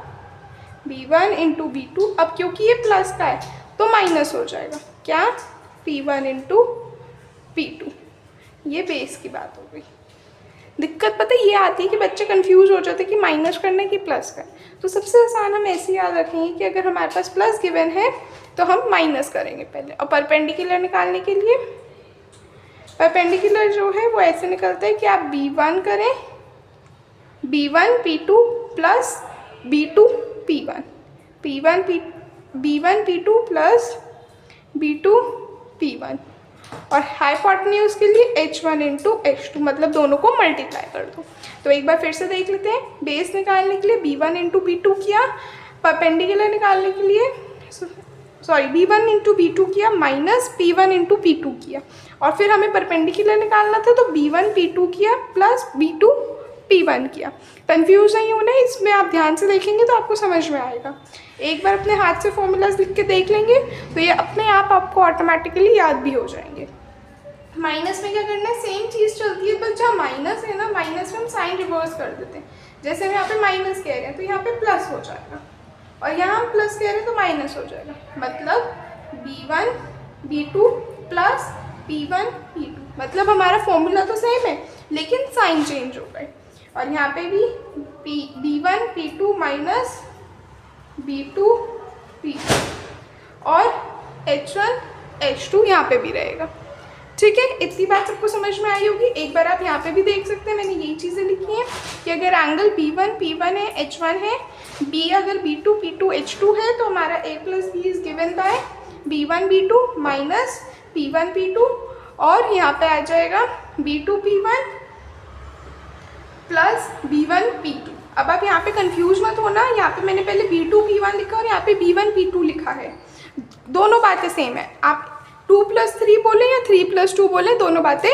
B1 इंटू B2। अब क्योंकि ये प्लस का है तो माइनस हो जाएगा, क्या, P1 इंटू P2। ये बेस की बात हो गई। दिक्कत पता है ये आती है कि बच्चे कंफ्यूज हो जाते हैं कि माइनस करना है कि प्लस का। तो सबसे आसान हम ऐसे याद रखेंगे कि अगर हमारे पास प्लस गिवन है तो हम माइनस करेंगे पहले। और परपेंडिकुलर निकालने के लिए परपेंडिकुलर जो है वो ऐसे निकलता है कि आप B1 करें, B1 P2 plus B2 P1, B1 P2 plus B2 P1, और हाइपोटेन्यूज के लिए H1 इंटू H2, मतलब दोनों को मल्टीप्लाई कर दो। तो एक बार फिर से देख लेते हैं। बेस निकालने के लिए B1 इंटू B2 किया, परपेंडिकुलर निकालने के लिए B1 इंटू B2 किया माइनस P1 इंटू P2 किया, और फिर हमें परपेंडिकुलर निकालना था तो B1 P2 किया प्लस B2 P1 किया। कन्फ्यूज नहीं होना है, इसमें आप ध्यान से देखेंगे तो आपको समझ में आएगा। एक बार अपने हाथ से फॉर्मूलाज लिख के देख लेंगे तो ये अपने आप आपको ऑटोमेटिकली याद भी हो जाएंगे। माइनस में क्या करना है, सेम चीज़ चलती है, बस जहाँ माइनस है ना, माइनस में हम साइन रिवर्स कर देते हैं। जैसे हम यहाँ पे माइनस कह रहे हैं तो यहाँ पे प्लस हो जाएगा, और यहाँ हम प्लस कह रहे हैं तो माइनस हो जाएगा। मतलब B1 B2 plus P1 P2, मतलब हमारा फॉर्मूला तो सेम है लेकिन साइन चेंज हो गए। और यहाँ पे भी B1 P2 minus B2 P2 और H1 H2 यहाँ पे भी रहेगा। ठीक है, इतनी बात सबको समझ में आई होगी। एक बार आप यहाँ पे भी देख सकते हैं, मैंने यही चीज़ें लिखी हैं कि अगर एंगल B1 P1 है, H1 है, B अगर B2 P2 H2 है तो हमारा A plus B is given by B1 B2 minus P1 P2, और यहाँ पे आ जाएगा B2 P1 plus B1 P2। अब आप यहाँ पे कंफ्यूज मत होना, यहाँ पे मैंने पहले B2 P1 लिखा और यहाँ पे B1 P2 लिखा है, दोनों बातें सेम है। आप 2 प्लस 3 बोले या 3 प्लस 2 बोले, दोनों बातें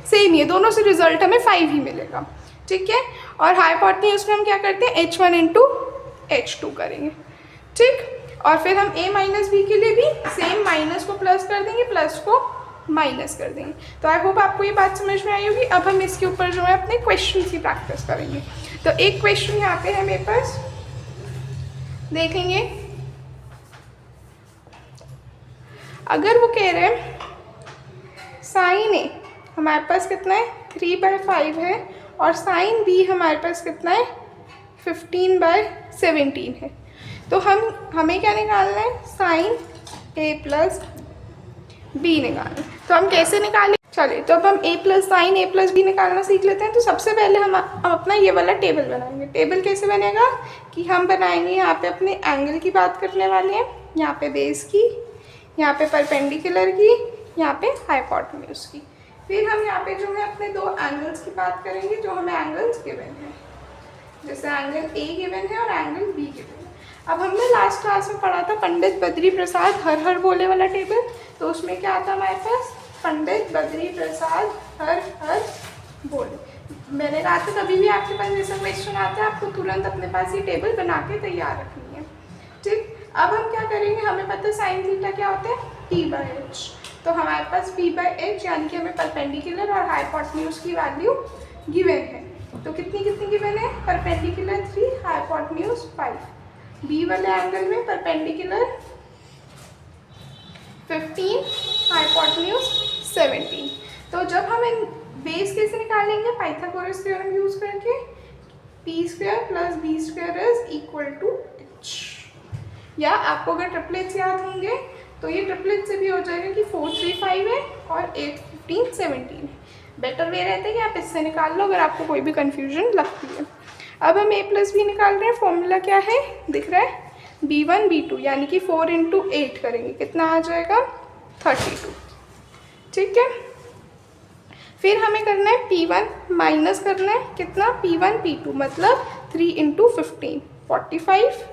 सेम ही है, दोनों से रिजल्ट हमें 5 ही मिलेगा। ठीक है, और हाइपोटेन्यूज में हम क्या करते हैं, H1 इंटू H2 करेंगे। ठीक, और फिर हम A माइनस B के लिए भी सेम, माइनस को प्लस कर देंगे, प्लस को माइनस कर देंगे। तो आई होप आपको ये बात समझ में आई होगी। अब हम इसके ऊपर जो है अपने क्वेश्चन की प्रैक्टिस करेंगे। तो एक क्वेश्चन यहाँ पे है मेरे पास, देखेंगे। अगर वो कह रहे हैं साइन ए हमारे पास कितना है 3/5 है, और साइन बी हमारे पास कितना है 15/17 है, तो हमें क्या निकालना है, साइन ए प्लस बी निकालना। तो हम कैसे निकालें, चलिए तो अब हम A plus sine A plus B निकालना सीख लेते हैं। तो सबसे पहले हम अपना ये वाला टेबल बनाएंगे। टेबल कैसे बनेगा कि हम बनाएंगे, यहाँ पे अपने एंगल की बात करने वाले हैं, यहाँ पे बेस की, यहाँ पे परपेंडिकुलर की, यहाँ पे हाइपोटेन्यूज की। फिर हम यहाँ पे जो है अपने दो एंगल्स की बात करेंगे जो हमें एंगल्स गिवन है, जैसे एंगल A गिवन है और एंगल B गिवन है। अब हमने लास्ट क्लास में पढ़ा था पंडित बद्री प्रसाद हर हर बोले वाला टेबल, तो उसमें क्या आता हमारे पास, पंडित बद्री प्रसाद हर हर बोले। मैंने कहा था कभी भी आपके पास ऐसा क्वेश्चन आता है आपको तुरंत अपने पास ये टेबल बना के तैयार रखनी है। ठीक, अब हम क्या करेंगे, हमें पता है साइन थीटा क्या होता है, P/H। तो हमारे पास P/H यानी कि हमें परपेंडिकुलर और हाइपोटेन्यूज की वैल्यू गिवन है। तो कितनी कितनी गिवन है, परपेंडिकुलर 3, हाइपोटेन्यूज 5। बी वाले एंगल में परपेंडिकुलर 15, हाइपोटेन्यूज 17। तो जब हम इन बेस कैसे निकालेंगे, पाइथागोरस थ्योरम यूज करके, p² plus b² is equal to h। या आपको अगर ट्रिपलेट्स याद होंगे तो ये ट्रिपलेट से भी हो जाएगा कि 4 3 5 है और 8 15 17 है। बेटर वे रहता है कि आप इससे निकाल लो अगर आपको कोई भी कन्फ्यूजन लगती है। अब हम A प्लस बी निकाल रहे हैं, फॉर्मूला क्या है दिख रहा है, B1 B2 यानी कि 4 इंटू 8 करेंगे, कितना आ जाएगा 32। ठीक है, फिर हमें करना है P1 माइनस करना है, कितना P1 P2 मतलब 3 इंटू 15 45,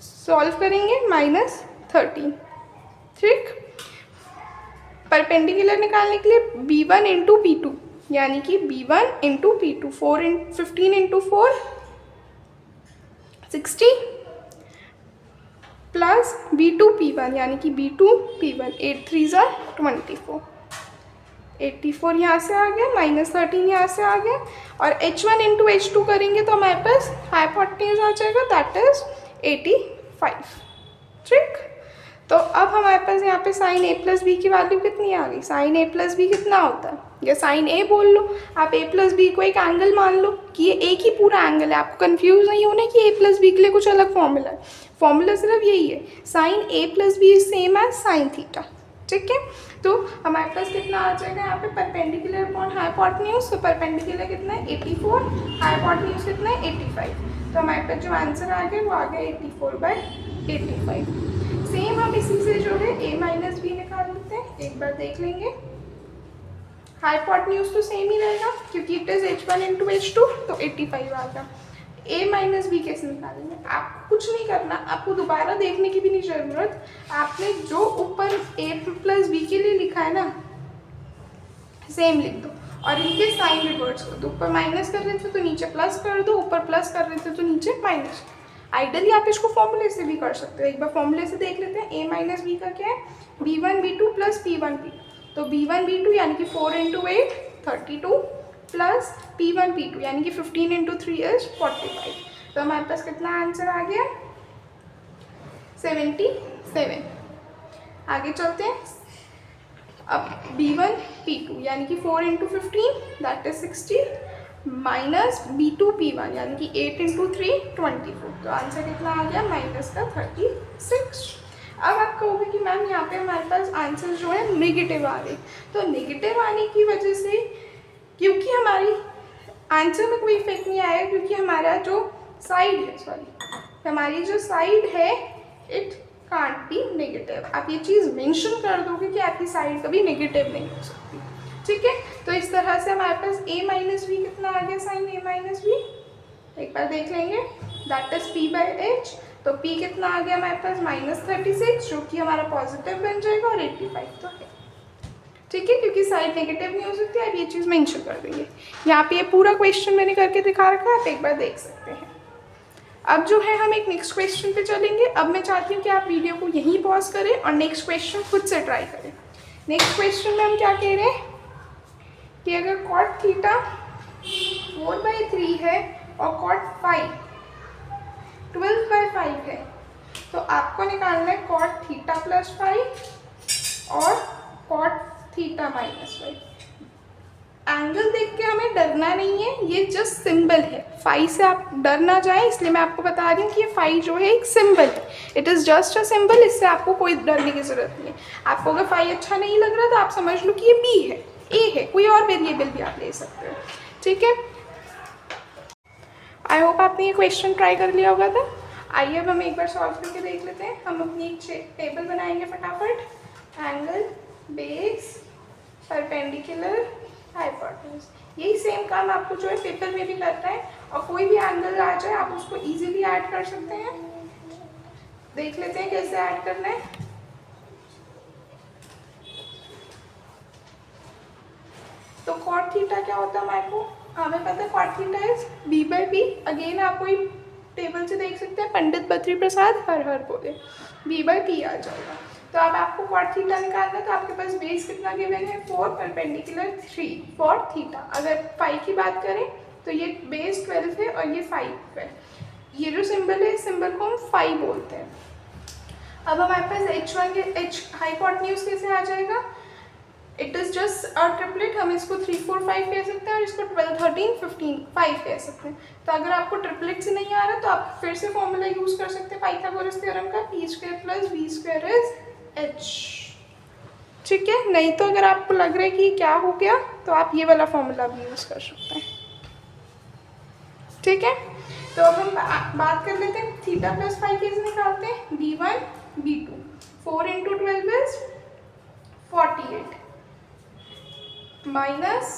सॉल्व करेंगे माइनस 13। ठीक, परपेंडिकुलर निकालने के लिए B1 इंटू P2 यानी कि B1 into P2, 15 into 4 60 plus B2 P1 यानी कि B2 P1 8 3 24, 84 यहाँ से आ गया, माइनस 13 यहाँ से आ गया, और H1 इंटू H2 करेंगे तो हमारे पास हाइपोटेन्यूज आ जाएगा, दैट इज 85। ठीक, तो अब हमारे पास यहाँ पे साइन A प्लस बी की वैल्यू कितनी आ गई, साइन A प्लस बी कितना होता है या साइन ए बोल लो, आप ए प्लस बी को एक एंगल मान लो कि ये एक ही पूरा एंगल है, आपको कंफ्यूज नहीं होना कि ए प्लस बी के लिए कुछ अलग फॉर्मूला है, फॉर्मूला सिर्फ यही है, sine A plus B is same as sine theta. ठीक है, तो हमारे पास कितना आ जाएगा यहाँ पे परपेंडिकुलर अपॉन हाइपोटेन्यूज, तो परपेंडिकुलर कितना है 84, हाइपोटेन्यूज कितना है 85, तो हमारे पास जो आंसर आ गया वो आ गया 84/85। सेम हम इसी से जो है a माइनस बी निकाल लेते हैं, एक बार देख लेंगे। हाइपोटेन्यूज तो सेम ही रहेगा क्योंकि it is h1 into h2, तो 85 आ गया। a माइनस बी कैसे निकालेंगे, आपको कुछ नहीं करना, आपको दोबारा देखने की भी नहीं ज़रूरत, आपने जो ऊपर a प्लस बी के लिए लिखा है ना सेम लिख दो और इनके साइन रिवर्स कर दो, ऊपर माइनस कर रहे थे तो नीचे प्लस कर दो, ऊपर प्लस कर रहे थे तो नीचे माइनस। आइडियली आप इसको फॉर्मूले से भी कर सकते हो, एक बार फॉर्मूले से देख लेते हैं। a माइनस बी का क्या है, b1 b2 plus p1 p2, तो b1 b2 यानी कि 4 इंटू 8 32 प्लस p1 p2 यानी कि 15 इंटू 3 इज 45, तो हमारे पास कितना आंसर आ गया 77। आगे चलते हैं, अब b1 p2 यानी कि 4 into 15 that is 60 minus b2 p1 यानी कि 8 इंटू 3 24, तो आंसर कितना आ गया माइनस का 36। अब आप कहोगे कि मैम यहाँ पे हमारे पास आंसर जो है नेगेटिव आ रहे, तो नेगेटिव आने की वजह से क्योंकि हमारी आंसर में कोई इफेक्ट नहीं आएगा क्योंकि हमारा जो साइड है, सॉरी हमारी जो साइड है इट कांट बी नेगेटिव। आप ये चीज़ मेंशन कर दोगे कि आपकी साइड कभी नेगेटिव नहीं हो सकती। ठीक है, तो इस तरह से हमारे पास a माइनस बी कितना आ गया साइन a माइनस बी, एक बार देख लेंगे, दैट इज p/h, तो p कितना आ गया हमारे पास -36 जो कि हमारा पॉजिटिव बन जाएगा और 85 तो है। ठीक है, क्योंकि साइड नेगेटिव नहीं हो सकती, आप ये चीज़ मेंशन कर देंगे। यहाँ पे ये पूरा क्वेश्चन मैंने करके दिखा रखा है, आप एक बार देख सकते हैं। अब जो है हम एक नेक्स्ट क्वेश्चन पे चलेंगे। अब मैं चाहती हूँ कि आप वीडियो को यहीं पॉज करें और नेक्स्ट क्वेश्चन खुद से ट्राई करें। नेक्स्ट क्वेश्चन में हम क्या कह रहे हैं कि अगर कॉट थीटा 4/3 है और कॉट फाई 12/5 है, तो आपको निकालना है कॉट थीटा प्लस फाई और cot theta minus phi. Angle देख के हमें डरना नहीं है, ये जस्ट सिंबल है, फाई से आप डर ना जाए, इसलिए मैं आपको बता रही हूँ कि ये फाई जो है एक सिंबल है, it is just a symbol, इससे आपको कोई डरने की ज़रूरत नहीं है। आपको अगर फाई अच्छा नहीं लग रहा तो आप समझ लो कि ये बी है, ए है, कोई और वेरिएबल भी आप ले सकते हो। ठीक है, आई होप आपने ये क्वेश्चन ट्राई कर लिया होगा था। आइए अब हम एक बार सॉल्व करके देख लेते हैं। हम अपनी एक टेबल बनाएंगे फटाफट, एंगल, बेस, परपेंडिकुलर, हाइपोटेन्यूज, यही सेम काम आपको जो है पेपर में भी करना है, और कोई भी एंगल आ जाए आप उसको इजीली ऐड कर सकते हैं। देख लेते हैं कैसे ऐड करना है। तो कॉट थीटा क्या होता है हमारे को हमें पता है, cot theta is b/b। Again आप कोई टेबल से देख सकते हैं, पंडित बद्री प्रसाद हर हर बोले, b/p आ जाएगा। तो अब आपको कॉट थीटा निकालना है, तो आपके पास बेस कितना गिवन है 4, परपेंडिकुलर 3 फॉर थीटा। अगर फाई की बात करें तो ये बेस 12 है और ये 5 है। ये जो सिंबल है इस सिंबल को हम फाई बोलते हैं। अब हमारे पास h1 के h हाइपोटेन्यूज कैसे आ जाएगा, it is just a triplet, हम इसको 3 4 5 कह सकते हैं और इसको 12 13 15 5 कह सकते हैं। तो अगर आपको ट्रिपलेट से नहीं आ रहा तो आप फिर से फॉर्मूला यूज़ कर सकते हैं पाइथागोरस थ्योरम का, p² + v² इज h। ठीक है, नहीं तो अगर आपको लग रहा है कि क्या हो गया तो आप ये वाला फॉर्मूला भी यूज़ कर सकते हैं। ठीक है, तो अब हम बात कर लेते हैं थीटा प्लस फाई कैसे निकालते हैं। b1 b2 4 into 12 is 48 minus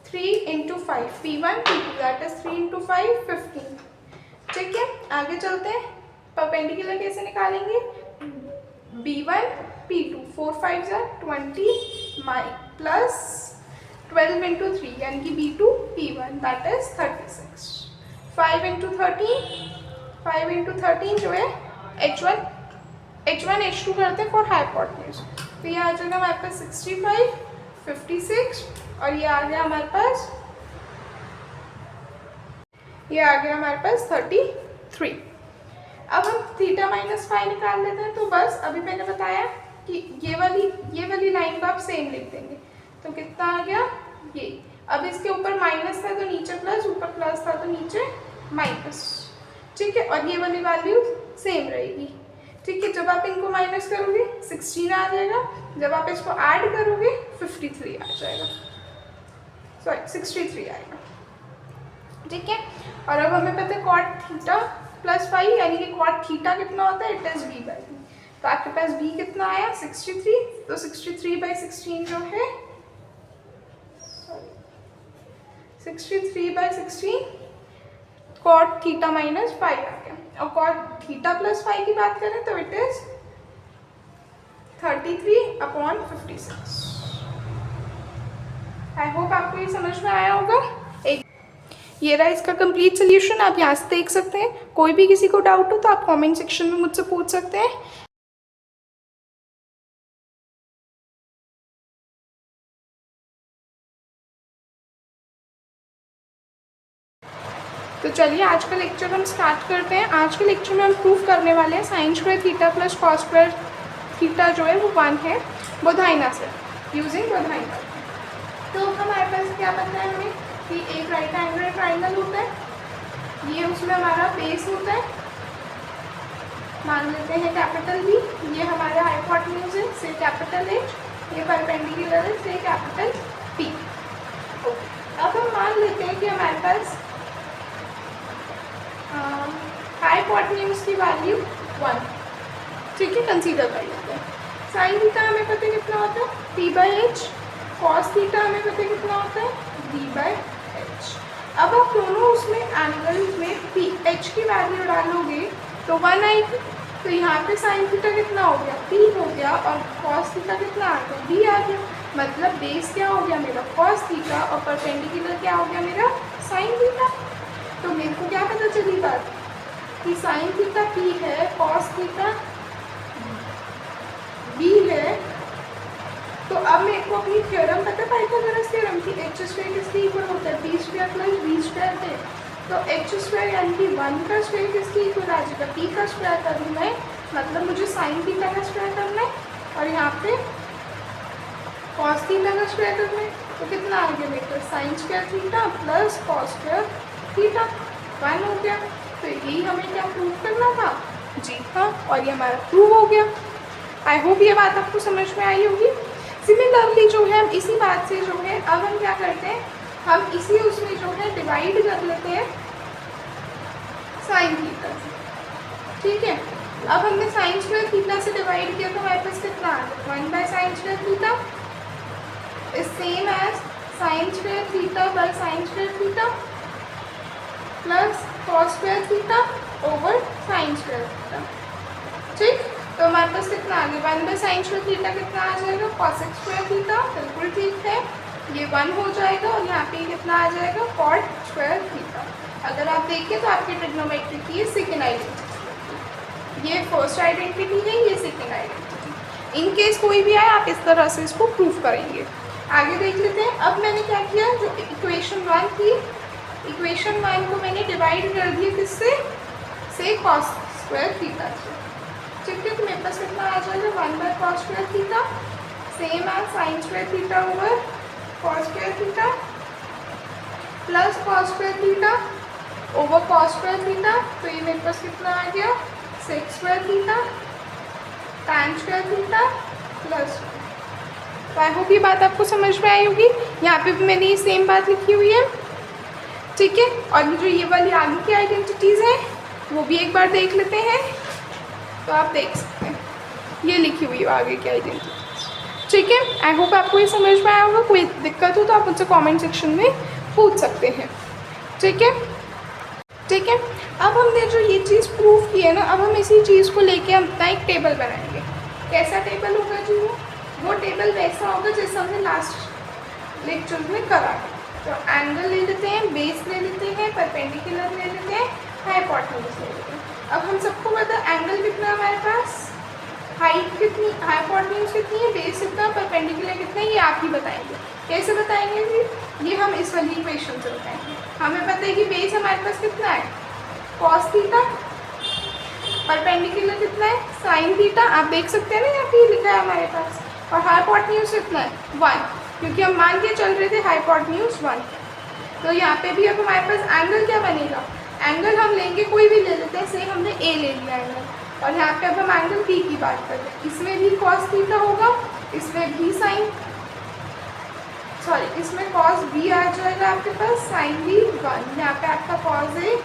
3 into 5 p1 p2 that is 3 into 5 15। ठीक है, आगे चलते हैं। परपेंडिकुलर कैसे निकालेंगे, b1 p2 4 5 20 प्लस 12 इंटू 3 यानी कि b2 p1 that is 36। 5 into 13 जो है h1 h2 करते हैं फॉर हाइपोटेन्यूज, तो ये आ जाएगा हमारे पास 65 56 और ये आ गया हमारे पास 33। अब हम थीटा माइनस फाई निकाल लेते हैं। तो बस अभी मैंने बताया कि ये वाली लाइन को आप सेम लिख देंगे। तो कितना आ गया ये। अब इसके ऊपर माइनस था तो नीचे प्लस, ऊपर प्लस था तो नीचे माइनस, ठीक है। और ये वाली वैल्यू सेम रहेगी, ठीक है। जब आप इनको माइनस करोगे 16 आ जाएगा, जब आप इसको ऐड करोगे 53 आ जाएगा, सॉरी 63 आएगा, ठीक है। और अब हमें पता है कॉट थीटा प्लस फाइव, यानी कि कॉट थीटा कितना होता है, it is b by B. तो आपके पास b कितना आया 63, तो 63/16 जो है, 63/16 कॉट थीटा माइनस फाइव आ गया। और कॉट थीटा प्लस फाइव की बात करें तो इट इज 33/56। आई होप आपको ये समझ में आया होगा। एक ये रहा इसका कंप्लीट सोल्यूशन, आप यहाँ से देख सकते हैं। कोई भी किसी को डाउट हो तो आप कमेंट सेक्शन में मुझसे पूछ सकते हैं। तो चलिए आज का लेक्चर हम स्टार्ट करते हैं। आज के लेक्चर में हम प्रूफ करने वाले हैं sign square theta plus cos square theta जो है वो 1 है बोधाइना से, यूजिंग बोधाइना। तो हमारे पास क्या पता है हमें कि एक राइट एंगल ट्राइंगल होता है, ये उसमें हमारा बेस होता है, मान लेते हैं कैपिटल बी, ये हमारा हाइपोटेन्यूज है से कैपिटल एच, ये परपेंडिकुलर है से कैपिटल पी। अब हम मान लेते हैं कि हमारे पास हाइपोटेन्यूज की वैल्यू 1, ठीक है, कंसीडर कर लेते हैं। साइन थीटा हमें पता है कितना होता है p/h, कॉस थीटा हमें पता है कितना होता है d/h। अब आप दोनों उसमें एंगल्स में p h की वैल्यू डालोगे तो 1 आएगी, तो यहाँ पे साइन थीटा कितना हो गया p हो गया, और कॉस थीटा कितना आ गया d आ गया। मतलब बेस क्या हो गया मेरा कॉस थीटा, और परपेंडिकुलर क्या हो गया मेरा साइन थीटा। तो मेरे को क्या पता चली बात कि साइन थीटा p है, कॉस थीटा b है। तो अब मेरे को अपनी थ्योरम पता है, पाइथागोरस थ्योरम की h स्क्वायर किसके इक्वल होता है b square plus b square है। तो h स्क्वायर यानी कि 1 का स्क्वायर किसके इक्वल आ जाएगा p का स्क्वायर करना है, मतलब मुझे साइन थीटा का स्क्वायर करना है, और यहाँ पे कॉस थीटा का स्क्वायर करना है। तो कितना आ गया मेरे पास sine square theta plus cos square theta 1 हो गया। तो यही हमें क्या प्रूव करना था, जी हाँ, और ये हमारा प्रूव हो गया। आई होप ये बात आपको समझ में आई होगी। सिमिलरली जो है हम इसी बात से जो है अब हम क्या करते हैं, हम इसी उसमें जो है डिवाइड कर लेते हैं साइन थीटा से, ठीक है। अब हमने साइन स्क्वायर थीटा से डिवाइड किया तो हमारे पास कितना आ गया 1/sin square theta is same as sin square theta by sin square theta plus cos square theta over sin square theta, ठीक। तो हमारे पास कितना आ गया 1/sin स्क्वायर थीटा कितना आ जाएगा cos स्क्वायर थीटा, बिल्कुल ठीक है, ये 1 हो जाएगा, और यहाँ पे कितना आ जाएगा cot स्क्वायर थीटा। अगर आप देखें तो आपकी ट्रिग्नोमेट्री की ये सेकेंड आइडेंटिटी, ये फर्स्ट आइडेंटिटी है, ये सेकेंड आइडेंटिटी। इन केस कोई भी आए आप इस तरह से इसको प्रूफ करेंगे। आगे देख लेते हैं। अब मैंने क्या किया, जो इक्वेशन 1 थी, इक्वेशन 1 को मैंने डिवाइड कर दिया किससे से cos स्क्वायर थीटा से, ठीक है। तो मेरे पास कितना आ जाएगा 1/cos square theta same as sin square theta over cos square theta plus cos square theta over cos square theta. तो ये मेरे पास कितना आ गया sec square theta tan square theta plus. तो आई होप ये बात आपको समझ में आई होगी। यहाँ पे भी मैंने ये सेम बात लिखी हुई है, ठीक है। और जो ये वाली आगे की आइडेंटिटीज़ हैं वो भी एक बार देख लेते हैं। तो आप देख सकते हैं ये लिखी हुई है आगे की आइडेंटिटीज, ठीक है। आई होप आपको ये समझ में आया होगा। कोई दिक्कत हो तो आप मुझसे कमेंट सेक्शन में पूछ सकते हैं, ठीक है, ठीक है। अब हमने जो ये चीज़ प्रूव की है ना, अब हम इसी चीज़ को लेके हम अपना एक टेबल बनाएंगे। कैसा टेबल होगा जी वो टेबल वैसा होगा जैसा हमने लास्ट लेक्चर में करा है। तो एंगल ले लेते हैं, बेस ले लेते हैं, परपेंडिकुलर ले लेते हैं, हाइपोटेन्यूज ले लेते हैं। अब हम सबको पता एंगल कितना है हमारे पास, हाइट कितनी, हाइपोटेन्यूज कितनी है, बेस कितना, परपेंडिकुलर कितना है, ये आप ही बताएंगे। कैसे बताएंगे जी, ये हम इस वाली इक्वेशन से बताएंगे। हमें पता है कि बेस हमारे पास कितना है cos थीटा, परपेंडिकुलर कितना है sin थीटा, आप देख सकते हैं ना यहाँ पे लिखा है हमारे पास, और हाइपोटेन्यूज कितना है 1। क्योंकि हम मान के चल रहे थे हाइपोटेन्यूज 1। तो यहाँ पे भी अब हमारे पास एंगल क्या बनेगा, एंगल हम लेंगे कोई भी ले लेते हैं, से हमने ए ले लिया एंगल, और यहाँ पे अब हम एंगल बी की बात करते हैं। इसमें भी कॉस थीटा होगा, इसमें भी साइन, सॉरी इसमें कॉस बी आ जाएगा आपके पास, साइन बी 1, यहाँ पे आपका कॉस ए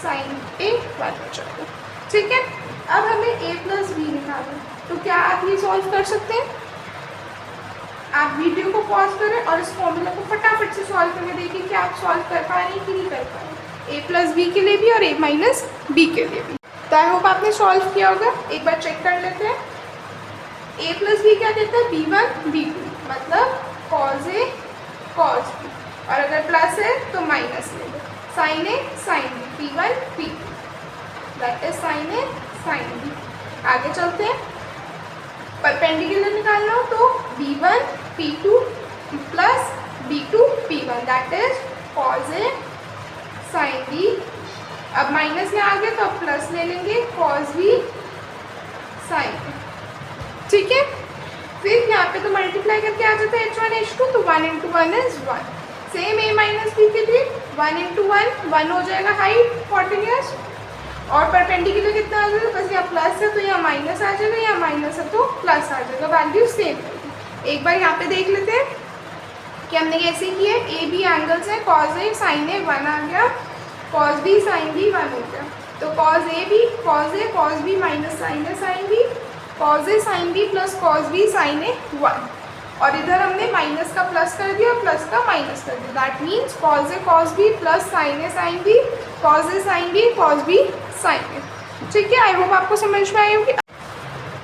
साइन ए 1 हो जाएगा। ठीक है, अब हमें ए प्लस बी निकालना है, तो क्या आप ये सॉल्व कर सकते हैं? आप वीडियो को पॉज करें और इस फॉर्मूला को फटाफट से सॉल्व करके देखिए कि आप सॉल्व कर पा रहे हैं कि नहीं कर पा रहे, ए प्लस बी के लिए भी और ए माइनस बी के लिए भी। तो आई होप आपने सॉल्व किया होगा। एक बार चेक कर लेते हैं। ए प्लस बी क्या कहता है, b1 b2, मतलब कॉज ए कॉज बी, और अगर प्लस है तो माइनस ले लो, sine A sine B, p1 p2, that is sine A sine B. आगे चलते हैं, परपेंडिकुलर निकालना हो तो b1 p2 plus b2 p1, that is cos A sine B. अब माइनस यहाँ आ गया तो अब प्लस ले लेंगे, कॉज बी साइन बी। ठीक है, फिर यहाँ पे तो मल्टीप्लाई करके आ जाता है h1 h2, तो 1 × 1 is 1। Same a minus B के लिए 1 × 1 1 हो जाएगा हाइट हिपोटेन्यूज, और परपेंडिकुलर कितना आ जाएगा, बस यहाँ प्लस है तो यहाँ माइनस आ जाएगा, यहाँ माइनस है तो प्लस आ जाएगा, वैल्यू सेम रहेगी। एक बार यहाँ पे देख लेते हैं कि हमने कैसे किए। ए बी एंगल्स है, कॉज ए साइन ए 1 आ गया, कॉज बी साइन बी 1 हो गया, तो cos A cos B minus sine A sine B, cos A sine B plus cos B sine A 1, और इधर हमने माइनस का प्लस कर दिया, प्लस का माइनस कर दिया, that means cos A cos B plus sine A sine B, cos A sine B cos B sine A. ठीक है, आई होप आपको समझ में आई होगी।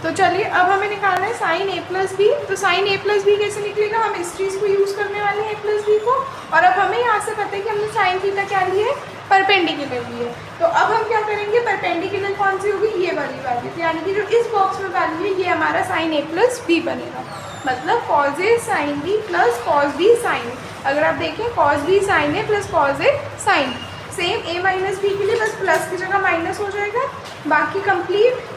तो चलिए अब हमें निकालना है साइन ए प्लस बी। तो साइन ए प्लस बी कैसे निकलेगा, हम इस चीज़ को यूज़ करने वाले हैं ए प्लस बी को, और अब हमें यहाँ से पता है कि हमने साइन थीटा क्या लिया है, परपेंडिकुलर ली है। तो अब हम क्या करेंगे, परपेंडिकुलर कौन सी होगी, ये वाली वैल्यू, तो यानी कि जो इस बॉक्स में वैल्यू है ये हमारा साइन ए प्लस बी बनेगा, मतलब cos A sine B plus cos B sine A. अगर आप देखें cos B sine A plus cos A sine, same A minus B के लिए बस प्लस की जगह माइनस हो जाएगा, बाकी कंप्लीट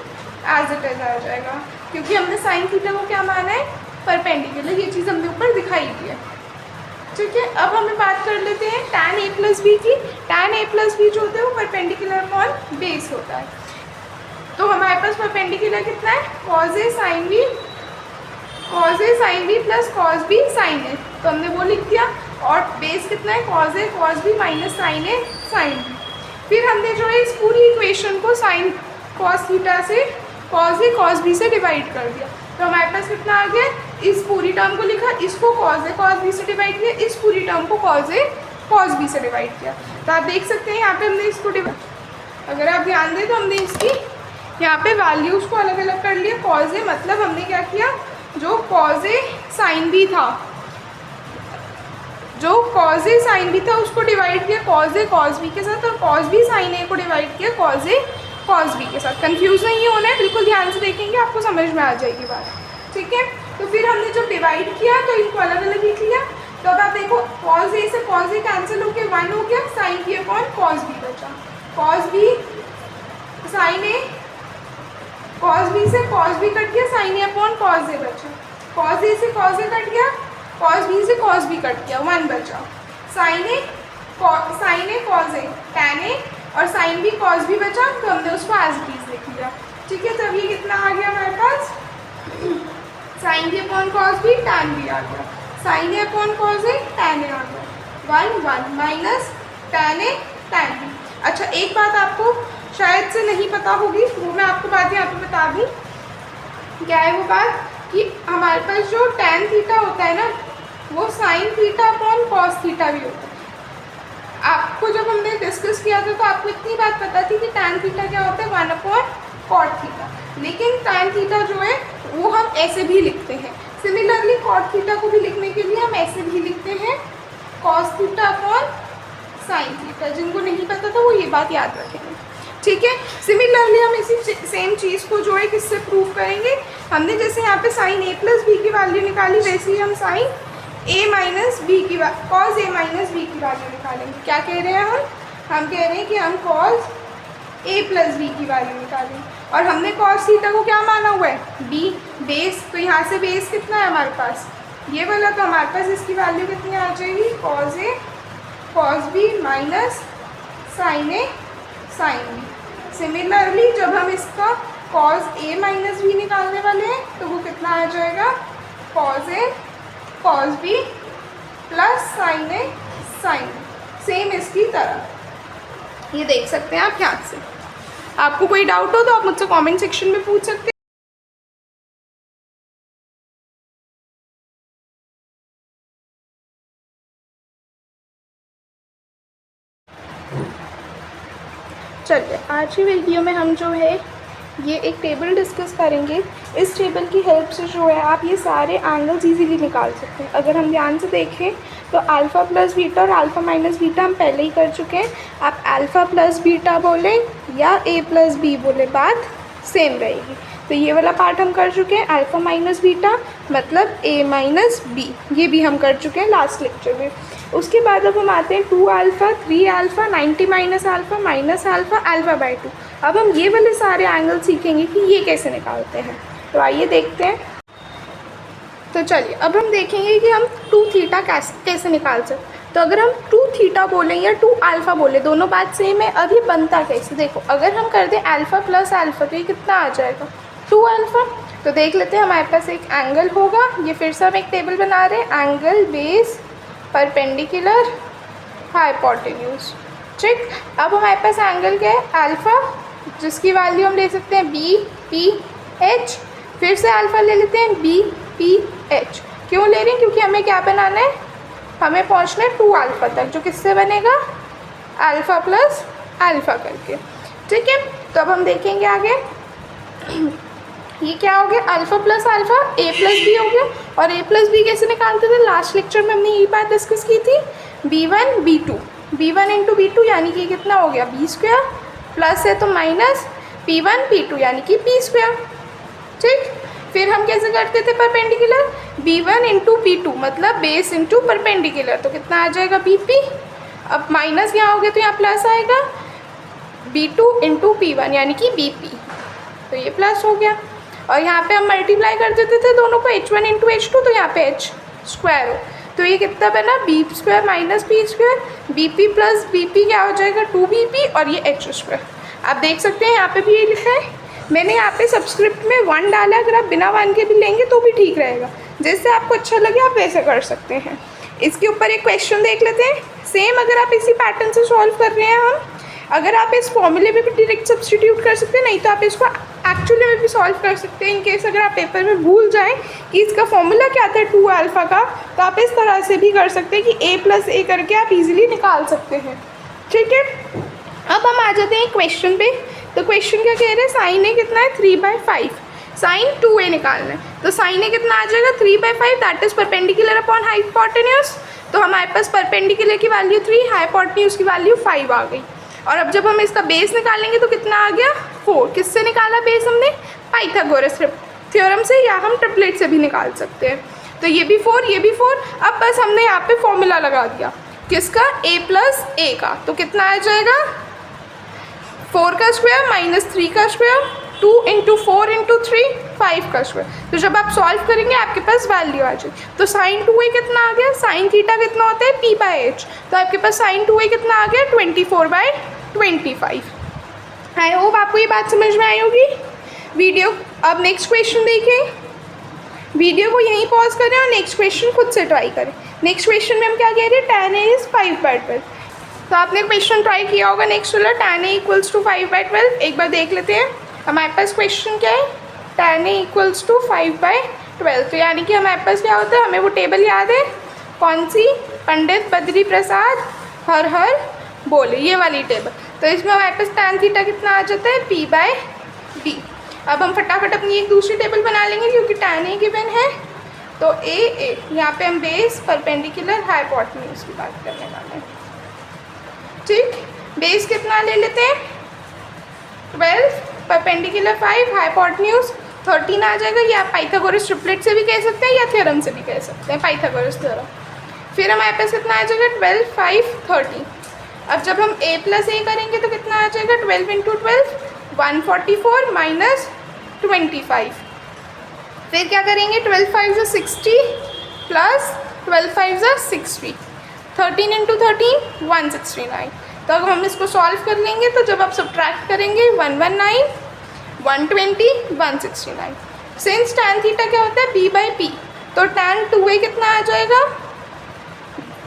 एज इट इज आ जाएगा, क्योंकि हमने साइन थीटा को क्या माना है, परपेंडिकुलर, ये चीज़ हमने ऊपर दिखाई दी है। ठीक है, अब हमें बात कर लेते हैं tan a प्लस बी की। tan a प्लस बी जो होता है वो परपेंडिकुलर अपॉन बेस होता है। तो हमारे पास परपेंडिकुलर कितना है, cos A sine B plus cos B sine A, तो हमने वो लिख दिया, और बेस कितना है, cos A cos B minus sine A sine B. फिर हमने जो है इस पूरी इक्वेशन को साइन कॉस थीटा से कॉज ए कॉज बी से डिवाइड कर दिया, तो हमारे पास कितना आ गया, इस पूरी टर्म को लिखा, इसको कॉज ए कॉज बी से डिवाइड किया, इस पूरी टर्म को कॉज ए कॉज बी से डिवाइड किया। तो आप देख सकते हैं यहाँ पे हमने इसको अगर आप ध्यान दें तो हमने इसकी यहाँ पे वैल्यूज़ को अलग अलग कर लिया। कॉज ए मतलब हमने क्या किया, जो कॉज ए साइन बी था, जो कॉज ए साइन बी था उसको डिवाइड किया कॉज ए कॉज बी के साथ, और कॉज बी साइन ए को डिवाइड किया कॉज ए कॉज बी के साथ। कंफ्यूज नहीं होना है, बिल्कुल ध्यान से देखेंगे आपको समझ में आ जाएगी बात। ठीक है, तो फिर हमने जब डिवाइड किया तो इनको अलग अलग लिख लिया। तो अब आप देखो कॉज ए से कॉज ए कैंसिल होकर 1 हो गया, sine B upon cos B बचा, cos B sine A, cos B से कॉज बी कट गया, sine A upon cos A बचा, कॉज ए से कॉज ए कट गया, कॉज बी से कॉज बी कट गया, 1 बचा, sine A cos A tan A, और साइन बी कॉज बी बचा, तो हमने उसको एज इट इज लिख लिया। ठीक है, तब ये कितना आ गया हमारे पास, sine B upon cos B tan B आ गया, sine A upon cos A tan A आ गया, 1 1 minus tan A tan B. अच्छा, एक बात आपको शायद से नहीं पता होगी, वो मैं आपको बात यहाँ पे बता दूँ। क्या है वो बात कि हमारे पास जो टैन थीटा होता है ना, वो sine theta upon cos theta भी होता है। आपको जब हमने डिस्कस किया था तो आपको इतनी बात पता थी कि टैन थीटा क्या होता है, 1 अपॉन कॉट थीटा, लेकिन टैन थीटा जो है वो हम ऐसे भी लिखते हैं। सिमिलरली कॉट थीटा को भी लिखने के लिए हम ऐसे भी लिखते हैं, cos theta upon sine theta. जिनको नहीं पता था वो ये बात याद रखेंगे। ठीक है, सिमिलरली हम इसी सेम चीज़ को जो है किससे प्रूव करेंगे, हमने जैसे यहाँ पे साइन ए प्लस बी की वैल्यू निकाली, वैसे ही हम साइन ए माइनस बी की कॉज ए माइनस बी की वैल्यू निकालेंगे। क्या कह रहे हैं हम कह रहे हैं कि हम कॉज ए प्लस बी की वैल्यू निकालें, और हमने कॉस थीटा को क्या माना हुआ है, बी बेस, तो यहाँ से बेस कितना है हमारे पास ये वाला तो हमारे पास इसकी वैल्यू कितनी आ जाएगी, cause A cos B minus sine A sine B. Similarly जब हम इसका कॉस ए माइनस बी निकालने वाले हैं तो वो कितना आ जाएगा, cos A cos B plus sine A sine B, same इसकी तरह। ये देख सकते हैं आप ध्यान से। आपको कोई डाउट हो तो आप मुझसे कमेंट सेक्शन में पूछ सकते हैं। चलिए आज की वीडियो में हम जो है ये एक टेबल डिस्कस करेंगे। इस टेबल की हेल्प से जो है आप ये सारे एंगल्स इजीली निकाल सकते हैं। अगर हम ध्यान से देखें तो अल्फ़ा प्लस बीटा और अल्फ़ा माइनस बीटा हम पहले ही कर चुके हैं। आप अल्फ़ा प्लस बीटा बोलें या ए प्लस बी बोले, बात सेम रहेगी। तो ये वाला पार्ट हम कर चुके हैं, अल्फ़ा माइनस बीटा मतलब ए माइनस बी, ये भी हम कर चुके हैं लास्ट लेक्चर में। उसके बाद अब हम आते हैं 2 alpha 3 alpha 90 minus alpha alpha by 2। अब हम ये वाले सारे एंगल सीखेंगे कि ये कैसे निकालते हैं। तो आइए देखते हैं। तो चलिए अब हम देखेंगे कि हम 2 थीटा कैसे निकाल सकते हैं। तो अगर हम 2 थीटा बोलें या 2 अल्फ़ा बोलें, दोनों बात सेम है। अब ये बनता कैसे, देखो अगर हम कर दें अल्फ़ा प्लस अल्फ़ा तो ये कितना आ जाएगा, 2 अल्फ़ा। तो देख लेते हैं, हमारे पास एक एंगल होगा, ये फिर से हम एक टेबल बना रहे हैं, एंगल बेस परपेंडिकुलर हाइपोटेन्यूज, ठीक। अब हमारे पास एंगल क्या है, अल्फ़ा, जिसकी वैल्यू हम ले सकते हैं बी पी एच। फिर से अल्फ़ा ले लेते हैं बी पी एच। क्यों ले रहे हैं, क्योंकि हमें क्या बनाना है, हमें पहुंचना है 2 अल्फ़ा तक, जो किससे बनेगा, अल्फ़ा प्लस अल्फ़ा करके, ठीक है। तो अब हम देखेंगे आगे ये क्या हो गया, alpha plus alpha A plus B हो गया। और ए प्लस बी कैसे निकालते थे, लास्ट लेक्चर में हमने ये बात डिस्कस की थी, b1 b2, b1 into b2 यानी कि कितना हो गया b स्क्वायर, प्लस है तो माइनस p1 p2 यानी कि p स्क्वायर, ठीक। फिर हम कैसे करते थे परपेंडिकुलर, b1 इंटू b2 मतलब बेस इंटू परपेंडिकुलर, तो कितना आ जाएगा bp। अब माइनस यहाँ हो गया तो यहाँ प्लस आएगा, b2 इंटू p1 यानी कि bp, तो ये प्लस हो गया। और यहाँ पे हम मल्टीप्लाई कर देते थे दोनों को, h1 इंटू h2, तो यहाँ पे h स्क्वायर हो, तो ये कितना बना b square minus b square, bp plus bp क्या हो जाएगा 2bp, और ये h स्क्वायर। आप देख सकते हैं यहाँ पे भी ये लिखा है, मैंने यहाँ पे सबस्क्रिप्ट में 1 डाला, अगर आप बिना 1 के भी लेंगे तो भी ठीक रहेगा, जैसे आपको अच्छा लगे आप वैसे कर सकते हैं। इसके ऊपर एक क्वेश्चन देख लेते हैं, सेम अगर आप इसी पैटर्न से सॉल्व कर रहे हैं हम, अगर आप इस फॉर्मूले में भी डायरेक्ट सब्स्टिट्यूट कर सकते हैं, नहीं तो आप इसको एक्चुअली में भी सॉल्व कर सकते हैं। इन केस अगर आप पेपर में भूल जाएं कि इसका फॉर्मूला क्या था 2 अल्फ़ा का, तो आप इस तरह से भी कर सकते हैं कि a प्लस ए करके आप इजीली निकाल सकते हैं, ठीक है। अब हम आ जाते हैं क्वेश्चन पे। तो क्वेश्चन क्या कह रहे हैं, साइन ए कितना है 3/5, साइन 2a निकालना है। तो साइन ए कितना आ जाएगा 3/5, that is perpendicular upon hypotenuse. तो हमारे पास परपेंडिकुलर की वैल्यू 3, हाइपोटेन्यूज की वैल्यू 5 आ गई। और अब जब हम इसका बेस निकालेंगे तो कितना आ गया 4। किससे निकाला बेस हमने, पाइथागोरस थ्योरम से, या हम ट्रिपलेट से भी निकाल सकते हैं। तो ये भी 4 ये भी 4। अब बस हमने यहाँ पे फॉर्मूला लगा दिया किसका, a प्लस ए का, तो कितना आ जाएगा 4 का स्क्वायर माइनस 3 का स्क्वायर, 2 इंटू 4 इंटू 3 5 का स्क्वायर। तो जब आप सॉल्व करेंगे आपके पास वैल्यू आ जाएगी। तो साइन 2a कितना आ गया, साइन थीटा कितना होता है p/h, तो आपके पास साइन 2a कितना आ गया 24/25। आई होप आपको ये बात समझ में आई होगी। वीडियो अब नेक्स्ट क्वेश्चन देखें, वीडियो को यहीं पॉज करें और नेक्स्ट क्वेश्चन खुद से ट्राई करें। नेक्स्ट क्वेश्चन में हम क्या कह रहे हैं, tan a इज़ 5/12। तो आपने क्वेश्चन ट्राई किया होगा नेक्स्ट वाला, tan a इक्वल्स टू 5/12। एक बार देख लेते हैं हमारे पास क्वेश्चन क्या है, tan a इक्वल्स टू 5/12। तो यानी कि हमारे पास क्या होता है, हमें वो टेबल याद है, कौन सी, पंडित बद्री प्रसाद हर हर बोले, ये वाली टेबल। तो इसमें हमारे पास tan थीटा कितना आ जाता है p/b। अब हम फटाफट अपनी एक दूसरी टेबल बना लेंगे क्योंकि tan a गिवन है। तो a यहाँ पे हम बेस परपेंडिकुलर हाइपोटेन्यूज की बात करने वाले हैं, ठीक। बेस कितना ले लेते हैं 12, परपेंडिकुलर 5, हाइपोटेन्यूज 13 आ जाएगा। या पाइथागोरस ट्रिपलेट से भी कह सकते हैं या थ्योरम से भी कह सकते हैं, पाइथागोरस थ्योरम। फिर हमारे पास कितना आ जाएगा 12, 5, 13। अब जब हम a प्लस ए करेंगे तो कितना आ जाएगा 12 इंटू 12 144 माइनस 25। फिर क्या करेंगे 12 5 60, प्लस 12 5 60, 13 इंटू 13 169। तो अब हम इसको सॉल्व कर लेंगे, तो जब आप सब्ट्रैक्ट करेंगे 119 120 169। सिंस tan थीटा क्या होता है b बाई पी, तो tan 2a कितना आ जाएगा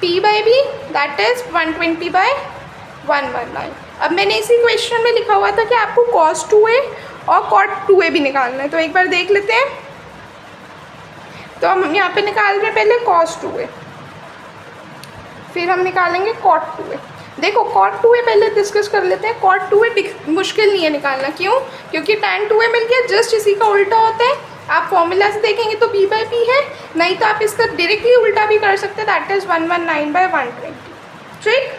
p by b, that is 120 by 119। अब मैंने इसी क्वेश्चन में लिखा हुआ था कि आपको cos 2a और cot 2a भी निकालना है, तो एक बार देख लेते हैं। तो हम यहाँ पे निकाल रहे हैं पहले cos 2a, फिर हम निकालेंगे cot 2a। देखो cot 2a पहले डिस्कस कर लेते हैं। cot 2a मुश्किल नहीं है निकालना, क्यों? क्योंकि tan 2a मिल गया, जस्ट इसी का उल्टा होता है। आप फॉर्मूला से देखेंगे तो b बाई पी है, नहीं तो आप इसका डायरेक्टली उल्टा भी कर सकते हैं, दैट इज 119 बाई 120। ठीक,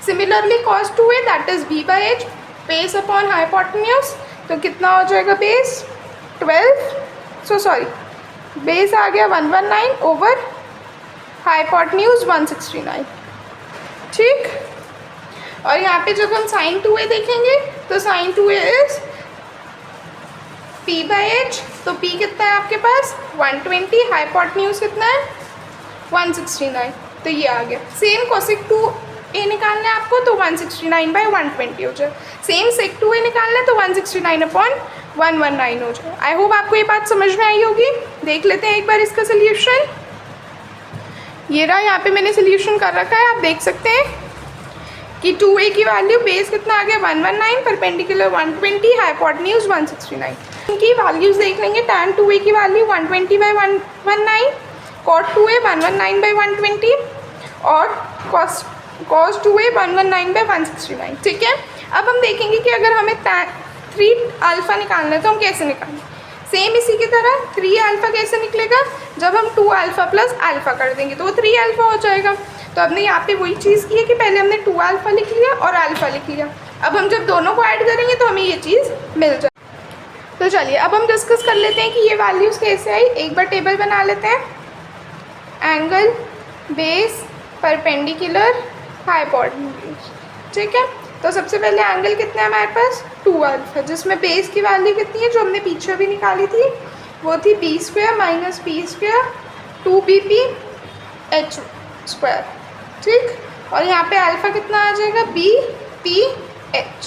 similarly cos 2a that is b by h, base upon hypotenuse, तो कितना हो जाएगा बेस 12, बेस आ गया 119 ओवर हाइपोटेन्यूज 169। ठीक, और यहाँ पे जब हम साइन 2a देखेंगे तो sine 2a is p by H, तो p कितना है आपके पास 120, हाइपोटेन्यूज कितना है 169, तो ये आ गया। सेम कोसेक 2a निकालना है आपको, तो 169 बाई 120 हो जाए। सेम सेक 2a निकालना है तो 169 अपॉन 119 हो जाए। आई होप आपको ये बात समझ में आई होगी। देख लेते हैं एक बार इसका सोल्यूशन। ये रहा, यहाँ पे मैंने सोल्यूशन कर रखा है, आप देख सकते हैं कि 2a की वैल्यू बेस कितना आ गया 119, परपेंडिकुलर 120, हाइपोटेन्यूज 169। इनकी वैल्यूज देख लेंगे। tan 2a की value 120 by 119, cot 2a 119 by 120 और cos 2a 119 बाई 169। ठीक है, अब हम देखेंगे कि अगर हमें 3 अल्फ़ा निकालना है तो हम कैसे निकालें। सेम इसी की तरह 3 अल्फ़ा कैसे निकलेगा, जब हम 2 अल्फ़ा प्लस अल्फ़ा कर देंगे तो वो 3 अल्फ़ा हो जाएगा। तो हमने यहाँ पे वही चीज़ की है कि पहले हमने 2 अल्फ़ा लिख लिया और अल्फ़ा लिख लिया। अब हम जब दोनों को ऐड करेंगे तो हमें ये चीज़ मिल जाए। तो चलिए अब हम डिस्कस कर लेते हैं कि ये वैल्यूज़ कैसे आई। एक बार टेबल बना लेते हैं। Angle, base, perpendicular, hypotenuse. ठीक है, तो सबसे पहले एंगल कितना है हमारे पास 2 अल्फ़ा, जिसमें बेस की वैल्यू कितनी है जो हमने पीछे भी निकाली थी, वो थी b square minus p square 2bp h square. ठीक, और यहाँ पे अल्फ़ा कितना आ जाएगा bph।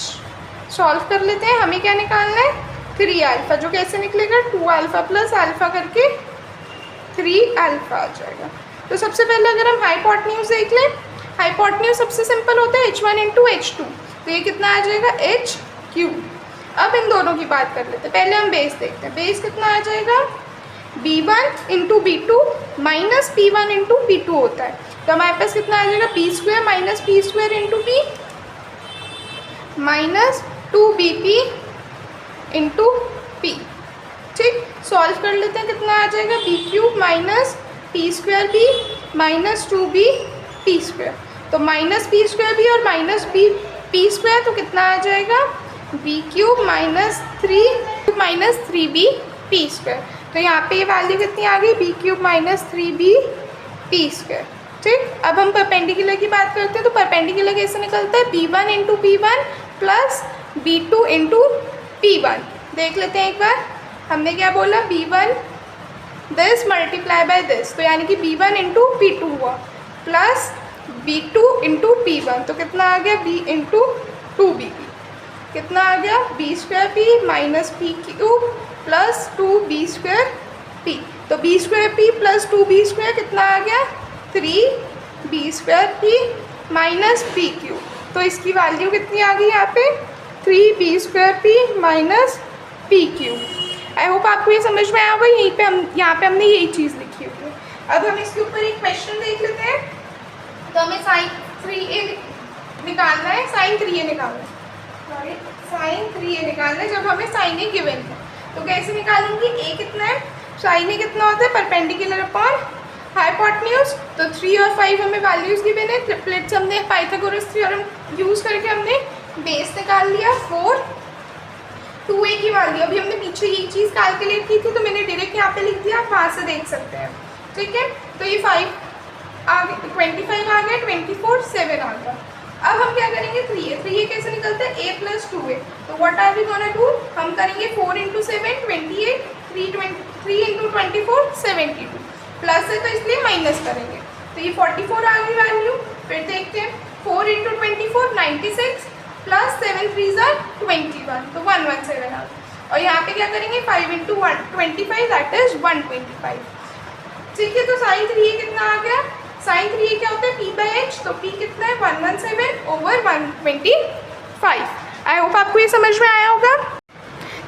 सॉल्व कर लेते हैं। हमें क्या निकालना है 3 अल्फ़ा, जो कैसे निकलेगा 2 अल्फ़ा प्लस अल्फ़ा करके 3 अल्फ़ा आ जाएगा। तो सबसे पहले अगर हम हाइपोटेन्यूज देख लें, हाइपोटेन्यूज सबसे सिंपल होता है h1 इंटू h2, तो ये कितना आ जाएगा h क्यूब। अब इन दोनों की बात कर लेते हैं। पहले हम बेस देखते हैं। बेस कितना आ जाएगा b1 into b2 minus p1 into p2 होता है, तो हमारे पास कितना आ जाएगा p square minus p square into p minus 2bp into p। ठीक, सॉल्व कर लेते हैं। कितना आ जाएगा b cube minus p square b minus 2b p square, तो माइनस p स्क्वायर b और माइनस p स्क्वायर, तो कितना आ जाएगा b cube minus 3b p square. तो यहाँ पे ये वैल्यू कितनी आ गई b cube minus 3b p square. ठीक, अब हम परपेंडिकुलर की बात करते हैं। तो परपेंडिकुलर कैसे निकलता है b1 into p1 plus b2 into p1। देख लेते हैं एक बार। हमने क्या बोला b1 this multiply by this, तो यानी कि b1 इंटू p2 हुआ प्लस b2 इंटू p1, तो कितना आ गया b इंटू 2bp। कितना आ गया b square p minus p cube plus 2b square p, तो b square p plus 2b square कितना आ गया 3b square p minus p cube. तो इसकी वैल्यू कितनी आ गई यहाँ पे 3b square p minus p cube. I hope आपको ये समझ में आया होगा। यहीं पे हम यहाँ पे हमने यही चीज़ लिखी हुई है। अब हम इसके ऊपर एक क्वेश्चन देख लेते हैं। तो हमें साइन 3a निकालना है, साइन 3a निकालना है, सॉरी साइन 3a निकालना है जब हमें साइन ए गिवन है। तो कैसे निकालेंगे, a कितना है, साइन ए कितना होता है परपेंडिकुलर अपॉन हाइपोटेन्यूज। तो 3 और 5 हमें वैल्यूज गिवन है। ट्रिपलेट्स हमने पाइथागोरस थ्योरम यूज़ करके हमने बेस निकाल लिया 4। 2a की वैल्यू अभी हमने पीछे ये चीज़ कैलकुलेट की थी, तो मैंने डायरेक्ट यहाँ पे लिख दिया, आप वहाँ से देख सकते हैं। ठीक है, तो ये 5 आ गया, 25 आ गया, 24 7 आ गया। अब हम क्या करेंगे 3a कैसे निकलता है a प्लस 2a। तो what are we gonna do, हम करेंगे 4 इंटू 7 28, 3 इंटू 24 72। प्लस है तो इसलिए माइनस करेंगे, तो ये 44 आ गई वैल्यू। फिर देखते हैं 4 इंटू 24 96 प्लस 7 3 21, तो 117 आ गई। और यहाँ पे क्या करेंगे 5 इंटू 25 दैट इज 125। ठीक है, तो साइन 3 कितना आ गया, साइन 3 क्या होता है p/h, तो p कितना है 117 ओवर 125। आई होप आपको ये समझ में आया होगा।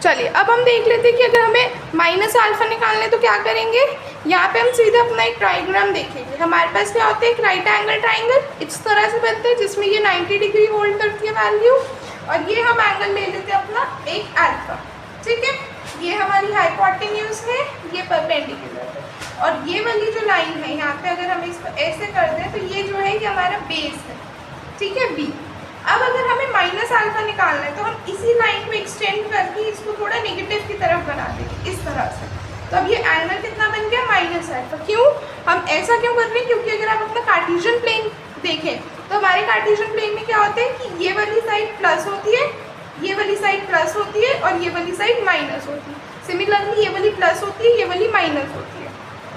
चलिए अब हम देख लेते हैं कि अगर हमें माइनस अल्फा निकालना है तो क्या करेंगे। यहाँ पे हम सीधा अपना एक ट्राइग्राम देखेंगे। हमारे पास क्या होता है एक राइट एंगल ट्राइंगल इस तरह से बनते हैं जिसमें ये 90 डिग्री होल्ड करती है वैल्यू, और ये हम एंगल ले लेते हैं अपना एक अल्फा। ठीक है, ये हमारी हाइपोटेन्यूज है, ये परपेंडिकुलर है, और ये वाली जो लाइन है यहाँ पे अगर हम इसको ऐसे कर दें तो ये जो है ये हमारा बेस है। ठीक है, बी। अब अगर हमें माइनस अल्फा निकालना है तो हम इसी लाइन को एक्सटेंड करके इसको थोड़ा नेगेटिव की तरफ बना देंगे इस तरह से। तो अब ये एंगल कितना बन गया माइनस अल्फा। क्यों, हम ऐसा क्यों कर रहे हैं, क्योंकि अगर आप अपना कार्टेशियन प्लेन देखें तो हमारे कार्टेशियन प्लेन में क्या होता है कि ये वाली साइड प्लस होती है, ये वाली साइड प्लस होती है, और ये वाली साइड माइनस होती है। सिमिलरली ये वाली प्लस होती है, ये वाली माइनस होती है।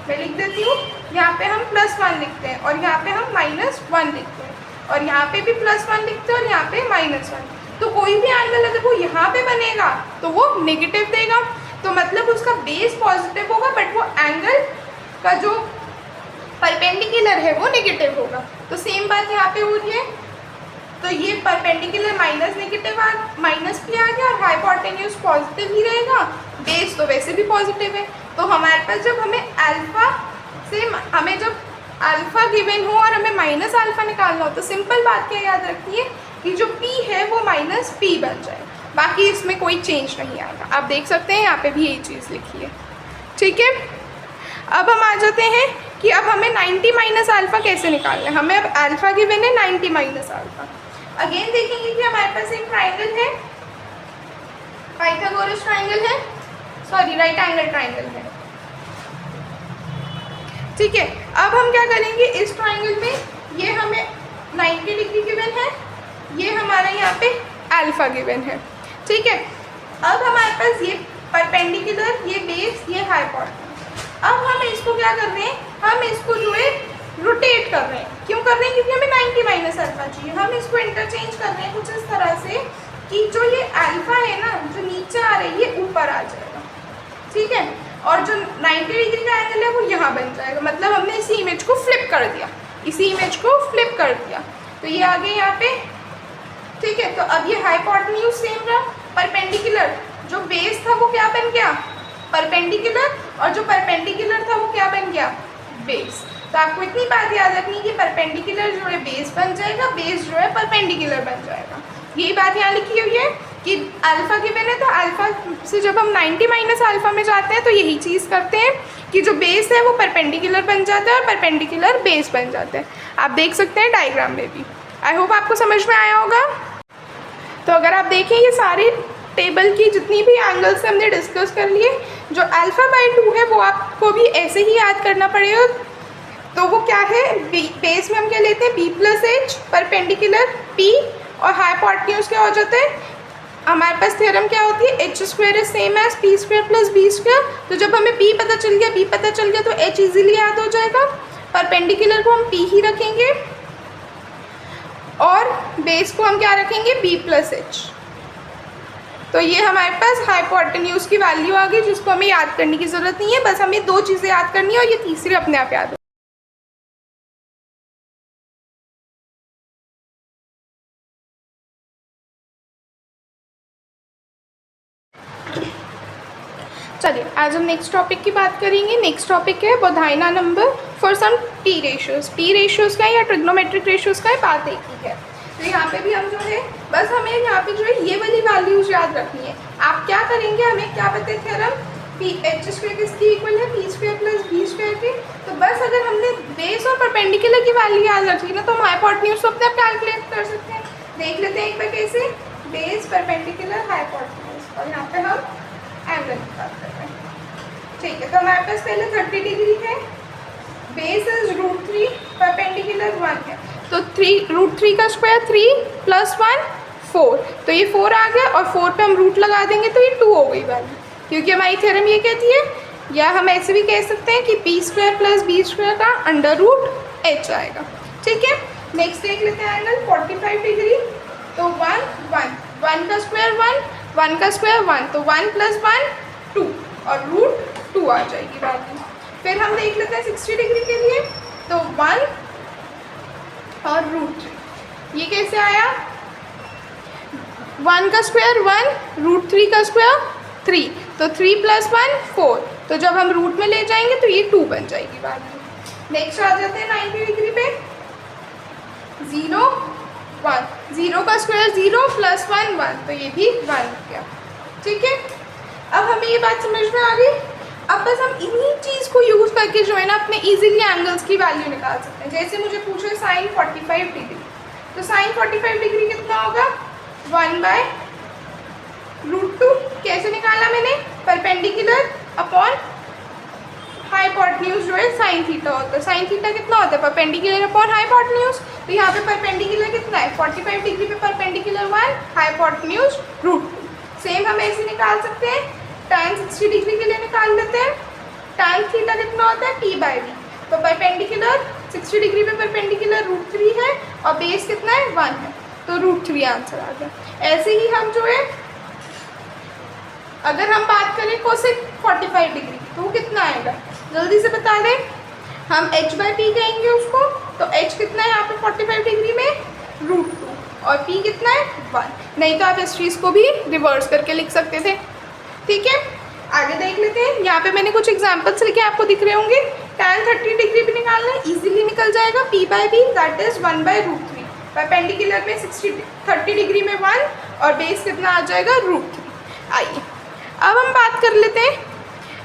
मैं लिख देती हूँ, यहाँ पे हम +1 लिखते हैं और यहाँ पे हम -1 लिखते हैं, और यहाँ पे भी +1 लिखते हैं और यहाँ पे -1। तो कोई भी एंगल अगर वो यहाँ पे बनेगा तो वो नेगेटिव देगा, तो मतलब उसका बेस पॉजिटिव होगा बट वो एंगल का जो परपेंडिकुलर है वो नेगेटिव होगा। तो सेम बात यहाँ पे हो रही है, तो ये परपेंडिकुलर माइनस नेगेटिव माइनस भी आ गया और हाइपोटेन्यूज पॉजिटिव ही रहेगा, बेस तो वैसे भी पॉजिटिव है। तो हमारे पास जब हमें अल्फा से हमें जब अल्फा गिवन हो और हमें माइनस अल्फा निकालना हो तो सिंपल बात क्या याद रखनी है कि जो p है वो -p बन जाए, बाकी इसमें कोई चेंज नहीं आएगा। आप देख सकते हैं यहाँ पे भी यही चीज़ लिखी है। ठीक है, अब हम आ जाते हैं कि अब हमें 90 माइनस अल्फा कैसे निकालना है। हमें अब अल्फा गिवन है 90 माइनस अल्फा। अगेन देखेंगे कि हमारे पास एक ट्राइंगल है, पाइथागोरस ट्राइंगल है, सॉरी राइट एंगल ट्राइंगल है। ठीक है, अब हम क्या करेंगे इस ट्राइंगल में ये हमें 90 डिग्री गिवन है, ये हमारा यहाँ पे अल्फा गिवन है। ठीक है, अब हमारे पास ये परपेंडिकुलर, ये बेस, ये हाइपोटेन्यूज। अब हम इसको क्या कर रहे हैं, हम इसको जो है रोटेट कर रहे हैं। क्यों कर रहे हैं, क्योंकि हमें 90 माइनस अल्फा चाहिए। हम इसको इंटरचेंज कर रहे हैं कुछ इस तरह से कि जो ये अल्फा है ना जो नीचे आ रही है ऊपर आ जाएगा। ठीक है, और जो 90 डिग्री का एंगल है वो यहाँ बन जाएगा, मतलब हमने इसी इमेज को फ्लिप कर दिया, इसी इमेज को फ्लिप कर दिया, तो ये आ गए यहाँ पे। ठीक है, तो अब ये हाइपोटेन्यूज सेम रहा, परपेंडिकुलर जो बेस था वो क्या बन गया परपेंडिकुलर, और जो परपेंडिकुलर था वो क्या बन गया बेस। तो आपको इतनी बात याद रखनी कि परपेंडिकुलर जो है बेस बन जाएगा, बेस जो है परपेंडिकुलर बन जाएगा। यही बात यहाँ लिखी हुई है कि अल्फा गिवन है तो अल्फा से जब हम 90 माइनस अल्फा में जाते हैं तो यही चीज़ करते हैं कि जो बेस है वो परपेंडिकुलर बन जाता है और परपेंडिकुलर बेस बन जाता है। आप देख सकते हैं डायग्राम में भी। आई होप आपको समझ में आया होगा। तो अगर आप देखें ये सारे टेबल की जितनी भी एंगल्स हमने डिस्कस कर लिए, जो α/2 है वो आपको भी ऐसे ही याद करना पड़ेगा। तो वो क्या है, बेस में हम क्या लेते हैं b+h, परपेंडिकुलर p, और हाइपोटेन्यूज क्या हो जाता है, हमारे पास थ्योरम क्या होती है h² is same as p² + b²। तो जब हमें p पता चल गया तो h इजीली याद हो जाएगा। परपेंडिकुलर को हम p ही रखेंगे और बेस को हम क्या रखेंगे b+h। तो ये हमारे पास हाइपोटेन्यूज की वैल्यू आ गई जिसको हमें याद करने की ज़रूरत नहीं है, बस हमें 2 चीज़ें याद करनी है और ये तीसरी अपने आप याद हो। चलिए आज हम नेक्स्ट टॉपिक की बात करेंगे। नेक्स्ट टॉपिक है Baudhayana number for some p ratios. p ratios का या ट्रिग्नोमेट्रिक रेशियोज का बात एक ही है। तो यहाँ पे भी हम जो है बस हमें यहाँ पे जो है ये वाली वैल्यूज याद रखनी है। आप क्या करेंगे, हमें क्या पता है थ्योरम h² किसकी इक्वल है p² + b² के। तो बस अगर हमने बेस और परपेंडिकुलर की वैल्यू याद रखी ना तो हम हाइपोटेन्यूज को अपने आप कैलकुलेट कर सकते हैं। देख लेते हैं एक बार कैसे, बेस परपेंडिकुलर हाइपोटेन्यूज, और यहाँ पे हम एंगल की बात कर रहे हैं। ठीक है, तो हमारे पास पहले 30 डिग्री है, बेस इज √3, परपेंडिकुलर 1 है, तो √3 का स्क्वायर 3 + 1 4, तो ये 4 आ गया और 4 पे हम रूट लगा देंगे तो ये 2 हो गई वैल्यू, क्योंकि हमारी थ्योरम ये कहती है या हम ऐसे भी कह सकते हैं कि B square plus B square का अंडर रूट एच आएगा। ठीक है, नेक्स्ट देख लेते हैं एंगल 45 डिग्री। तो 1 1 1 का स्क्वायर 1, 1 का स्क्वायर 1, तो 1 + 1 2 और रूट 2 आ जाएगी वैल्यू। फिर हम देख लेते हैं 60 डिग्री के लिए। तो 1 और रूट 3, ये कैसे आया? 1 का स्क्वायर 1, रूट 3 का स्क्वायर 3, तो 3 + 1 4, तो जब हम रूट में ले जाएंगे तो ये 2 बन जाएगी वैल्यू। नेक्स्ट आ जाते हैं 90 डिग्री पे। 0 1, 0 का स्क्वायर 0 + 1 1, तो ये भी 1 हो गया। ठीक है, अब हमें ये बात समझ में आ गई। अब बस हम इन्हीं चीज़ को यूज़ करके जो है ना अपने इजीली एंगल्स की वैल्यू निकाल सकते हैं। जैसे मुझे पूछो sin 45 डिग्री, तो sin 45 डिग्री कितना होगा? 1/√2। कैसे निकाला मैंने? परपेंडिकुलर अपॉन हाइपोटेन्यूज जो है साइन थीटा होता है। साइन थीटा कितना होता है? Perpendicular upon hypotenuse. तो यहाँ पे परपेंडिकुलर कितना है? 45 डिग्री पे परपेंडिकुलर 1, हाइपोटेन्यूज √2। सेम हम ऐसे निकाल सकते हैं। tan 60 डिग्री के लिए निकाल लेते हैं। tan थीटा कितना होता है? p/b। तो परपेंडिकुलर 60 डिग्री पे परपेंडिकुलर √3 है और बेस कितना है? 1 है, तो √3 आंसर आ गया। ऐसे ही हम जो है अगर हम बात करें कोसेक 45 डिग्री, तो वो कितना आएगा? जल्दी से बता दें। हम h/p कहेंगे उसको, तो h कितना है यहाँ पे 45 डिग्री में? √2 और p कितना है? 1। नहीं तो आप इस चीज़ को भी रिवर्स करके लिख सकते थे। ठीक है, आगे देख लेते हैं। यहाँ पे मैंने कुछ एग्जांपल्स लिखे, आपको दिख रहे होंगे। tan 30 डिग्री भी निकालना है, इजीली निकल जाएगा। p/b that is 1/√3। परपेंडिकुलर में 30 डिग्री में 1 और बेस कितना आ जाएगा? √3। आइए अब हम बात कर लेते हैं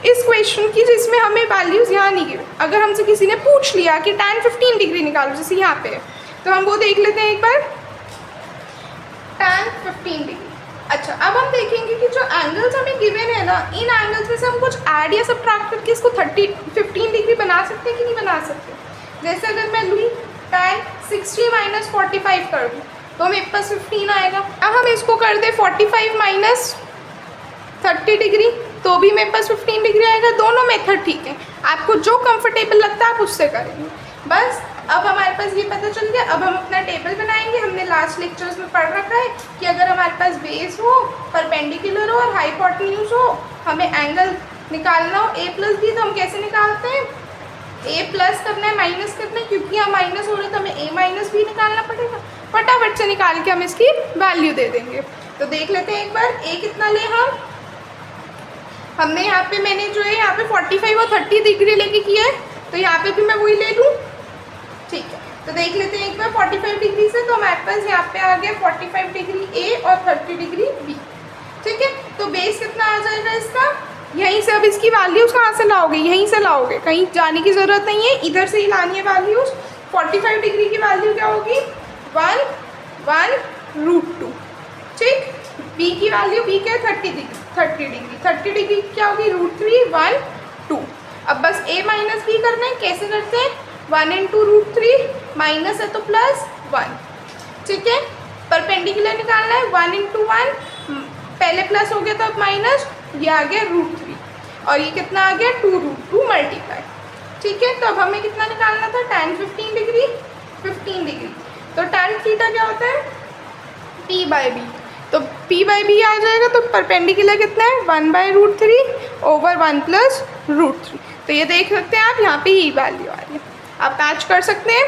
इस क्वेश्चन की जिसमें हमें वैल्यूज़ यहाँ नहीं गिवन। अगर हमसे किसी ने पूछ लिया कि tan 15 डिग्री निकालो, जैसे यहाँ पे है, तो हम वो देख लेते हैं एक बार। tan 15 degree. अच्छा, अब हम देखेंगे कि जो एंगल्स हमें गिवन है ना, इन एंगल्स में से हम कुछ ऐड या सब्ट्रैक्ट करके इसको 15 डिग्री बना सकते हैं कि नहीं बना सकते। जैसे अगर मैं लूँ tan 60 - 45 कर दूँ, तो मेरे पास 15 आएगा। अब हम इसको कर दें 45 - 30 डिग्री, तो भी मेरे पास 15 डिग्री आएगा। दोनों मेथड ठीक है, आपको जो कंफर्टेबल लगता है आप उससे करेंगे। बस अब हमारे पास ये पता चल गया। अब हम अपना टेबल बनाएंगे। हमने लास्ट लेक्चर्स में पढ़ रखा है कि अगर हमारे पास बेस हो, परपेंडिकुलर हो और हाइपोटेन्यूज हो, हमें एंगल निकालना हो a + b, तो हम कैसे निकालते हैं? a प्लस करना है, माइनस करना है, क्योंकि यहाँ माइनस हो रहा है तो हमें a - b निकालना पड़ेगा। फटाफट से निकाल के हम इसकी वैल्यू दे देंगे। तो देख लेते हैं एक बार a कितना ले। हमने यहाँ पे मैंने जो है यहाँ पे 45 और 30 डिग्री लेके किया है, तो यहाँ पे भी मैं वही ले लूँ। ठीक है, तो देख लेते हैं एक बार 45 डिग्री से। तो हमारे पास यहाँ पे आ गया 45 डिग्री a और 30 डिग्री b। ठीक है, तो बेस कितना आ जाएगा इसका? यहीं से अब इसकी वैल्यूज़ कहाँ से लाओगे? यहीं से लाओगे, कहीं जाने की ज़रूरत नहीं है, इधर से ही लानी है वैल्यूज़। 45 डिग्री की वैल्यू क्या होगी? 1 1 √2। ठीक, b की वैल्यू, b क्या है? 30 डिग्री। 30 डिग्री क्या होगी? √3 1 2। अब बस a - b करना है। कैसे करते हैं? 1 × √3, माइनस है तो +1। ठीक है, परपेंडिकुलर निकालना है। 1 × 1, पहले प्लस हो गया तो अब माइनस, ये आ गया √3 और ये कितना आ गया? 2√2 मल्टीप्लाई। ठीक है, तो अब हमें कितना निकालना था? tan 15 degree. 15 डिग्री, तो tan थीटा क्या होता है? p/b। तो p/b आ जाएगा। तो परपेंडिकुलर कितना है? 1/√3 ओवर 1 + √3। तो ये देख सकते हैं आप, यहाँ पे ही वैल्यू आ रही है। आप मैच कर सकते हैं।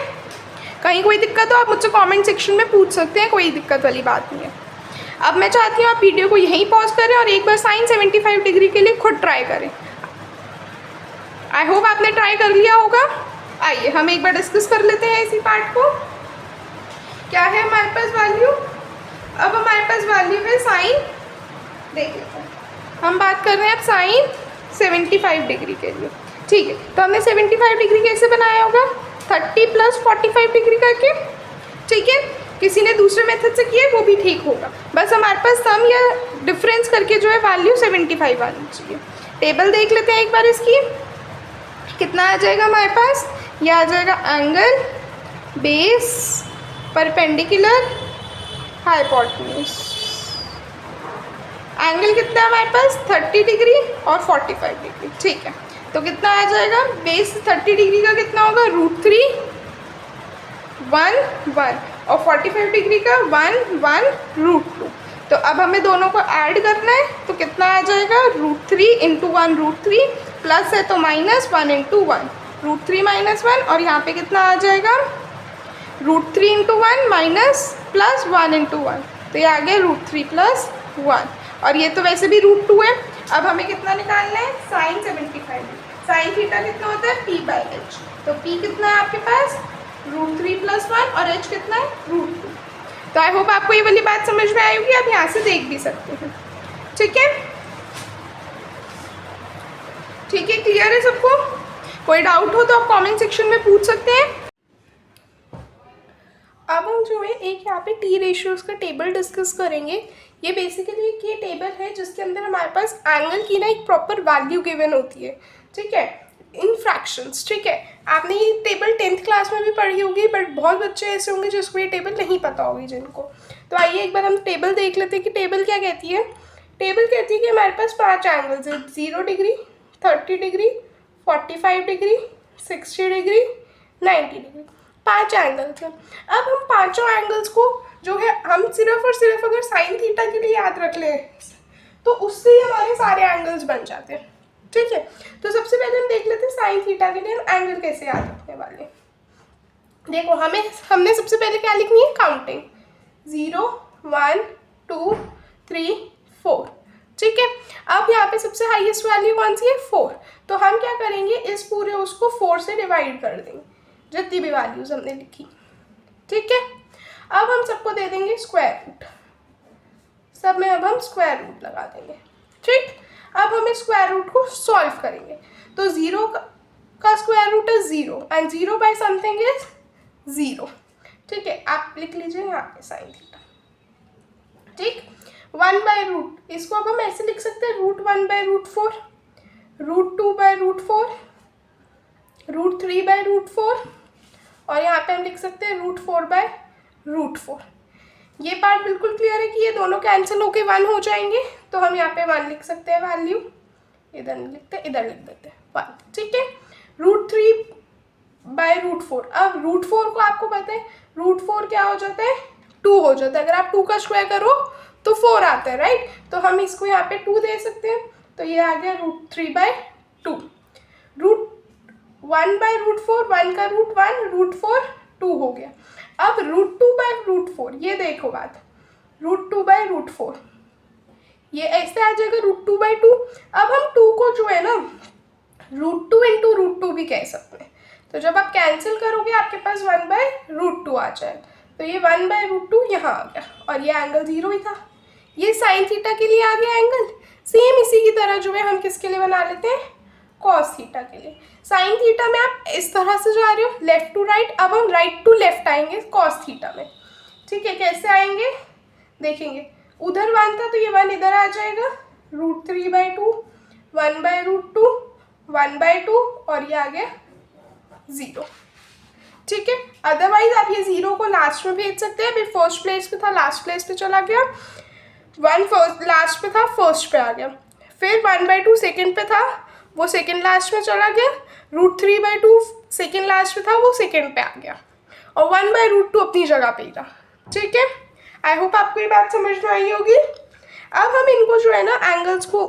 कहीं कोई दिक्कत हो आप मुझसे कमेंट सेक्शन में पूछ सकते हैं, कोई दिक्कत वाली बात नहीं है। अब मैं चाहती हूँ आप वीडियो को यहीं पॉज करें और एक बार sin 75 डिग्री के लिए खुद ट्राई करें। आई होप आपने ट्राई कर लिया होगा। आइए हम एक बार डिस्कस कर लेते हैं इसी पार्ट को। क्या है हमारे पास वैल्यू? अब हमारे पास वैल्यू है साइन, देख लेते हैं। हम बात कर रहे हैं अब साइन 75 डिग्री के लिए। ठीक है, तो हमने 75 डिग्री कैसे बनाया होगा? 30 + 45 डिग्री करके। ठीक है, किसी ने दूसरे मेथड से किया है वो भी ठीक होगा। बस हमारे पास सम या डिफरेंस करके जो है वैल्यू 75 आनी चाहिए। टेबल देख लेते हैं एक बार इसकी। कितना आ जाएगा हमारे पास? यह आ जाएगा angle, base, perpendicular, hypotenuse. Angle कितना है हमारे पास 30 डिग्री और 45 डिग्री, ठीक है। तो कितना आ जाएगा, बेस 30 डिग्री का कितना होगा √3 1 1 और 45 डिग्री का 1 1 √2। तो अब हमें दोनों को ऐड करना है, तो कितना आ जाएगा √3 × 1 √3 प्लस है तो -1 × 1 √3 -1 और यहाँ पे कितना आ जाएगा √3 × 1 माइनस प्लस 1 × 1, तो ये आ गया √3 + 1 और ये तो वैसे भी √2 है। अब हमें कितना निकालना है sin 75, sin थीटा कितना होता है p/h, तो p कितना है आपके पास √3 + 1 और h कितना है √2। तो आई होप आपको ये वाली बात समझ में आई होगी, आप यहाँ से देख भी सकते हैं, ठीक है। ठीक है, क्लियर है सबको? कोई डाउट हो तो आप कमेंट सेक्शन में पूछ सकते हैं। अब हम जो है एक यहाँ पे टी रेशियोज़ का टेबल डिस्कस करेंगे। ये बेसिकली एक ये टेबल है जिसके अंदर हमारे पास एंगल की ना एक प्रॉपर वैल्यू गिवन होती है, ठीक है, इन फ्रैक्शंस, ठीक है। आपने ये टेबल 10th क्लास में भी पढ़ी होगी, बट बहुत बच्चे ऐसे होंगे जिसको ये टेबल नहीं पता होगी जिनको। तो आइए एक बार हम टेबल देख लेते हैं कि टेबल क्या कहती है। टेबल कहती है कि हमारे पास 5 एंगल्स है, 0 degree, 30 degree, 45 degree, 60 degree, 90 degree, 5 angles हैं। अब हम पाँचों एंगल्स को जो है हम सिर्फ और सिर्फ अगर साइन थीटा के लिए याद रख लें तो उससे ही हमारे सारे एंगल्स बन जाते हैं, ठीक है। तो सबसे पहले हम देख लेते हैं साइन थीटा के लिए हम एंगल कैसे याद रखने वाले। देखो हमने सबसे पहले क्या लिखनी है, काउंटिंग 0 1 2 3 4, ठीक है। अब यहाँ पे सबसे हाईएस्ट वैल्यू कौन सी है 4, तो हम क्या करेंगे इस पूरे उसको 4 से डिवाइड कर देंगे जितनी भी वैल्यूज हमने लिखी, ठीक है। अब हम सबको दे देंगे स्क्वायर रूट, सब में अब हम स्क्वायर रूट लगा देंगे, ठीक। अब हम इस स्क्वायर रूट को सॉल्व करेंगे, तो 0 का स्क्वायर रूट है 0 एंड 0 बाय समथिंग इज 0, ठीक है। आप लिख लीजिए यहाँ पे साइन थीटा, ठीक। 1/√, इसको अब हम ऐसे लिख सकते हैं √1/√4, √2/√4, √3/√4 और यहाँ पे हम लिख सकते हैं √4/√4। ये पार्ट बिल्कुल क्लियर है कि ये दोनों कैंसिल होके 1 हो जाएंगे, तो हम यहाँ पे 1 लिख सकते हैं वैल्यू, इधर नहीं लिखते इधर लिख देते हैं 1, ठीक है। √3/√4, अब √4 को आपको पता है √4 क्या हो जाता है 2 हो जाता है, अगर आप 2 का स्क्वायर करो तो 4 आता है, राइट। तो हम इसको यहाँ पे 2 दे सकते हैं, तो ये आ गया √3/2। √1/√4, 1 का रूट 1, √4 2 हो गया। अब √2/√4, ये देखो बात, √2/√4 ये ऐसे आ जाएगा √2/2। अब हम 2 को जो है ना √2 × √2 भी कह सकते हैं, तो जब आप कैंसिल करोगे आपके पास 1/√2 आ जाएगा, तो ये 1/√2 यहाँ आ गया और ये एंगल 0 ही था। ये साइन थीटा के लिए आ गया एंगल। सेम इसी की तरह जो है हम किसके लिए बना लेते हैं, कॉस थीटा के लिए। साइन थीटा में आप इस तरह से जा रहे हो लेफ्ट टू राइट, अब हम राइट टू लेफ्ट आएंगे कॉस थीटा में, ठीक है। कैसे आएंगे देखेंगे, उधर 1 था तो ये 1 इधर आ जाएगा, √3/2, 1/√2, 1/2 और ये आ गया 0, ठीक है। अदरवाइज आप ये 0 को लास्ट में भेज सकते हैं, अभी फर्स्ट प्लेस पे था लास्ट प्लेस पे चला गया, 1 फर्स्ट लास्ट पे था फर्स्ट पे आ गया, फिर 1/2 सेकेंड पे था वो सेकेंड लास्ट में चला गया, √3/2 सेकेंड लास्ट पे था वो सेकेंड पे आ गया और 1/√2 अपनी जगह पे ही था, ठीक है। आई होप आपको ये बात समझ में आई होगी। अब हम इनको जो है ना एंगल्स को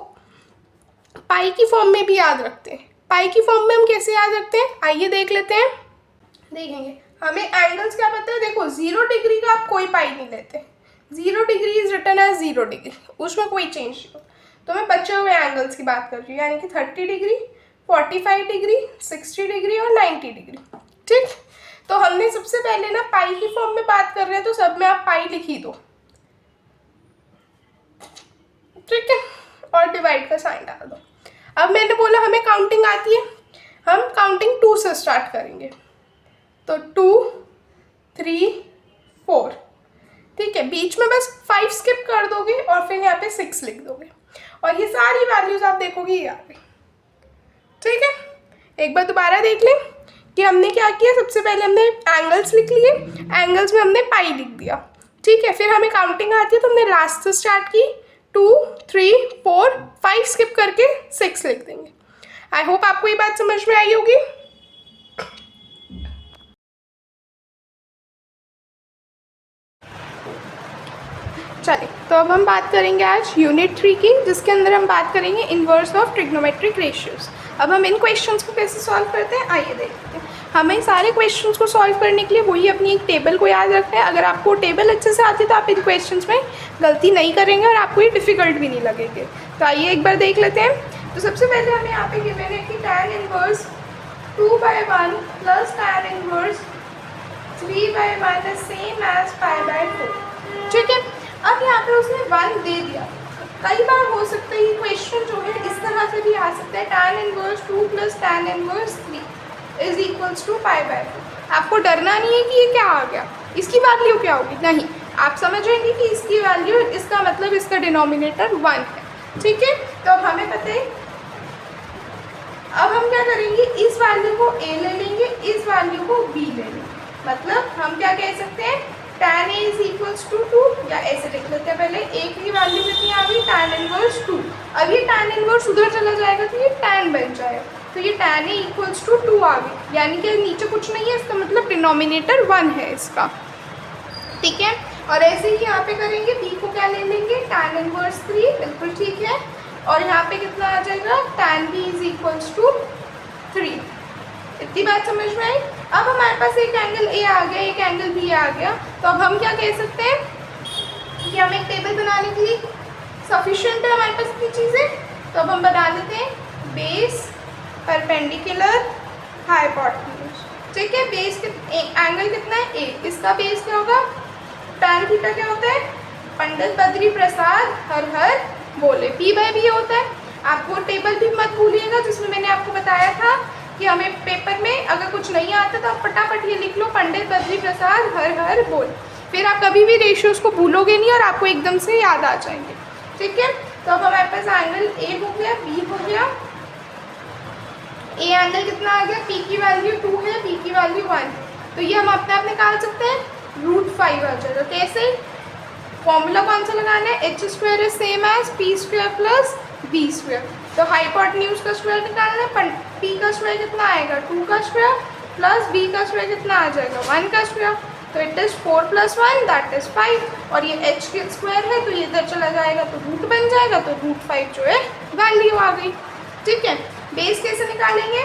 पाई की फॉर्म में भी याद रखते हैं। पाई की फॉर्म में हम कैसे याद रखते हैं आइए देख लेते हैं। देखेंगे हमें एंगल्स क्या पता है, देखो 0 डिग्री का आप कोई पाई नहीं लेते, 0 degree is written as 0 degree, उसमें कोई चेंज नहीं हो। तो मैं बचे हुए एंगल्स की बात कर रही हूँ, यानी कि 30 डिग्री, 45 डिग्री, 60 डिग्री और 90 डिग्री, ठीक। तो हमने सबसे पहले ना पाई की फॉर्म में बात कर रहे हैं, तो सब में आप पाई लिख ही दो, ठीक है, और डिवाइड का साइन डाल दो। अब मैंने बोला हमें काउंटिंग आती है, हम काउंटिंग 2 से स्टार्ट करेंगे, तो 2 3 4, ठीक है। बीच में बस 5 स्किप कर दोगे और फिर यहाँ पे 6 लिख दोगे और ये सारी वैल्यूज आप देखोगे ये आ गई, ठीक है। एक बार दोबारा देख लें कि हमने क्या किया, सबसे पहले हमने एंगल्स लिख लिए, एंगल्स में हमने पाई लिख दिया, ठीक है। फिर हमें काउंटिंग आती है तो हमने लास्ट से स्टार्ट की 2, 3, 4, 5 स्किप करके 6 लिख देंगे। आई होप आपको ये बात समझ में आई होगी। चलिए, तो अब हम बात करेंगे आज यूनिट 3 की, जिसके अंदर हम बात करेंगे इन्वर्स ऑफ ट्रिग्नोमेट्रिक रेशियोज। अब हम इन क्वेश्चंस को कैसे सॉल्व करते हैं, आइए देखते हैं। हमें सारे क्वेश्चंस को सॉल्व करने के लिए वही अपनी एक टेबल को याद रखना है। अगर आपको टेबल अच्छे से आती है तो आप इन क्वेश्चंस में गलती नहीं करेंगे और आपको ये डिफ़िकल्ट भी नहीं लगेंगे। तो आइए एक बार देख लेते हैं। तो सबसे पहले हमें यहाँ पे गिवन है कि tan inverse 2/1 plus tan inverse 3/1 is same as π/4। ठीक है, अब यहाँ पे उसने 1 दे दिया। कई बार हो सकता है ये क्वेश्चन जो है इस तरह से भी आ सकता है, tan inverse 2 plus tan inverse 3 is equals to π/4। आपको डरना नहीं है कि ये क्या आ गया, इसकी वैल्यू क्या होगी, नहीं, आप समझेंगे कि इसकी वैल्यू, इसका मतलब इसका डिनोमिनेटर 1 है। ठीक है, तो अब हमें पता है, अब हम क्या करेंगे, इस वैल्यू को a ले लेंगे, इस वैल्यू को b ले लेंगे। मतलब हम क्या कह सकते हैं, tan a is equals to 2, या ऐसे लिख लेते हैं पहले, a की वैल्यू कितनी आ गई, tan इनवर्स 2। अब ये tan इनवर्स उधर चला जाएगा तो ये tan बन जाएगा, तो ये tan a इक्वल्स टू 2 आ गई, यानी कि नीचे कुछ नहीं है, इसका मतलब डिनोमिनेटर 1 है इसका। ठीक है, और ऐसे ही यहाँ पे करेंगे, b को क्या ले लेंगे, tan इनवर्स 3, बिल्कुल ठीक है, और यहाँ पे कितना आ जाएगा, tan b is equals to 3। इतनी बात समझ में आई। अब हमारे पास एक एंगल a आ गया, एक एंगल b आ गया, तो अब हम क्या कह सकते हैं कि हम एक टेबल बनाने के लिए सफिशिएंट है हमारे पास इतनी चीज़ें। तो अब हम बना देते हैं बेस, परपेंडिकुलर, हाइपोटेन्यूज। ठीक है, बेस एंगल कितना है a, इसका बेस क्या होगा, tan थीटा क्या होता है, पंडित बद्री प्रसाद हर हर बोले, p/b होता है। आप वो टेबल भी मत भूलिएगा जिसमें मैंने आपको बताया था कि हमें पेपर में अगर कुछ नहीं आता तो आप फटाफट ये लिख लो, पंडित बद्री प्रसाद हर हर बोल, फिर आप कभी भी रेशियोज को भूलोगे नहीं और आपको एकदम से याद आ जाएंगे। ठीक है, तो अब हमारे पास एंगल a हो गया, b हो गया। a एंगल कितना आ गया, p की वैल्यू 2 है, b की वैल्यू 1, तो ये हम अपने आप निकाल सकते हैं, √5 आ जाएगा। कैसे, फॉर्मूला कौन सा लगाना है, h² is same as p² plus b²। तो हाइपोटेन्यूज का स्क्वायर निकालना है, p का स्क्वायर कितना आएगा, 2 का स्क्वायर प्लस b का स्क्वायर कितना आ जाएगा, 1 का स्क्वायर, तो इट इज़ 4 + 1 दैट इज़ 5, और ये h के स्क्वायर है तो ये इधर चला जाएगा तो रूट बन जाएगा, तो √5 जो है वैल्यू आ गई। ठीक है, बेस कैसे निकालेंगे,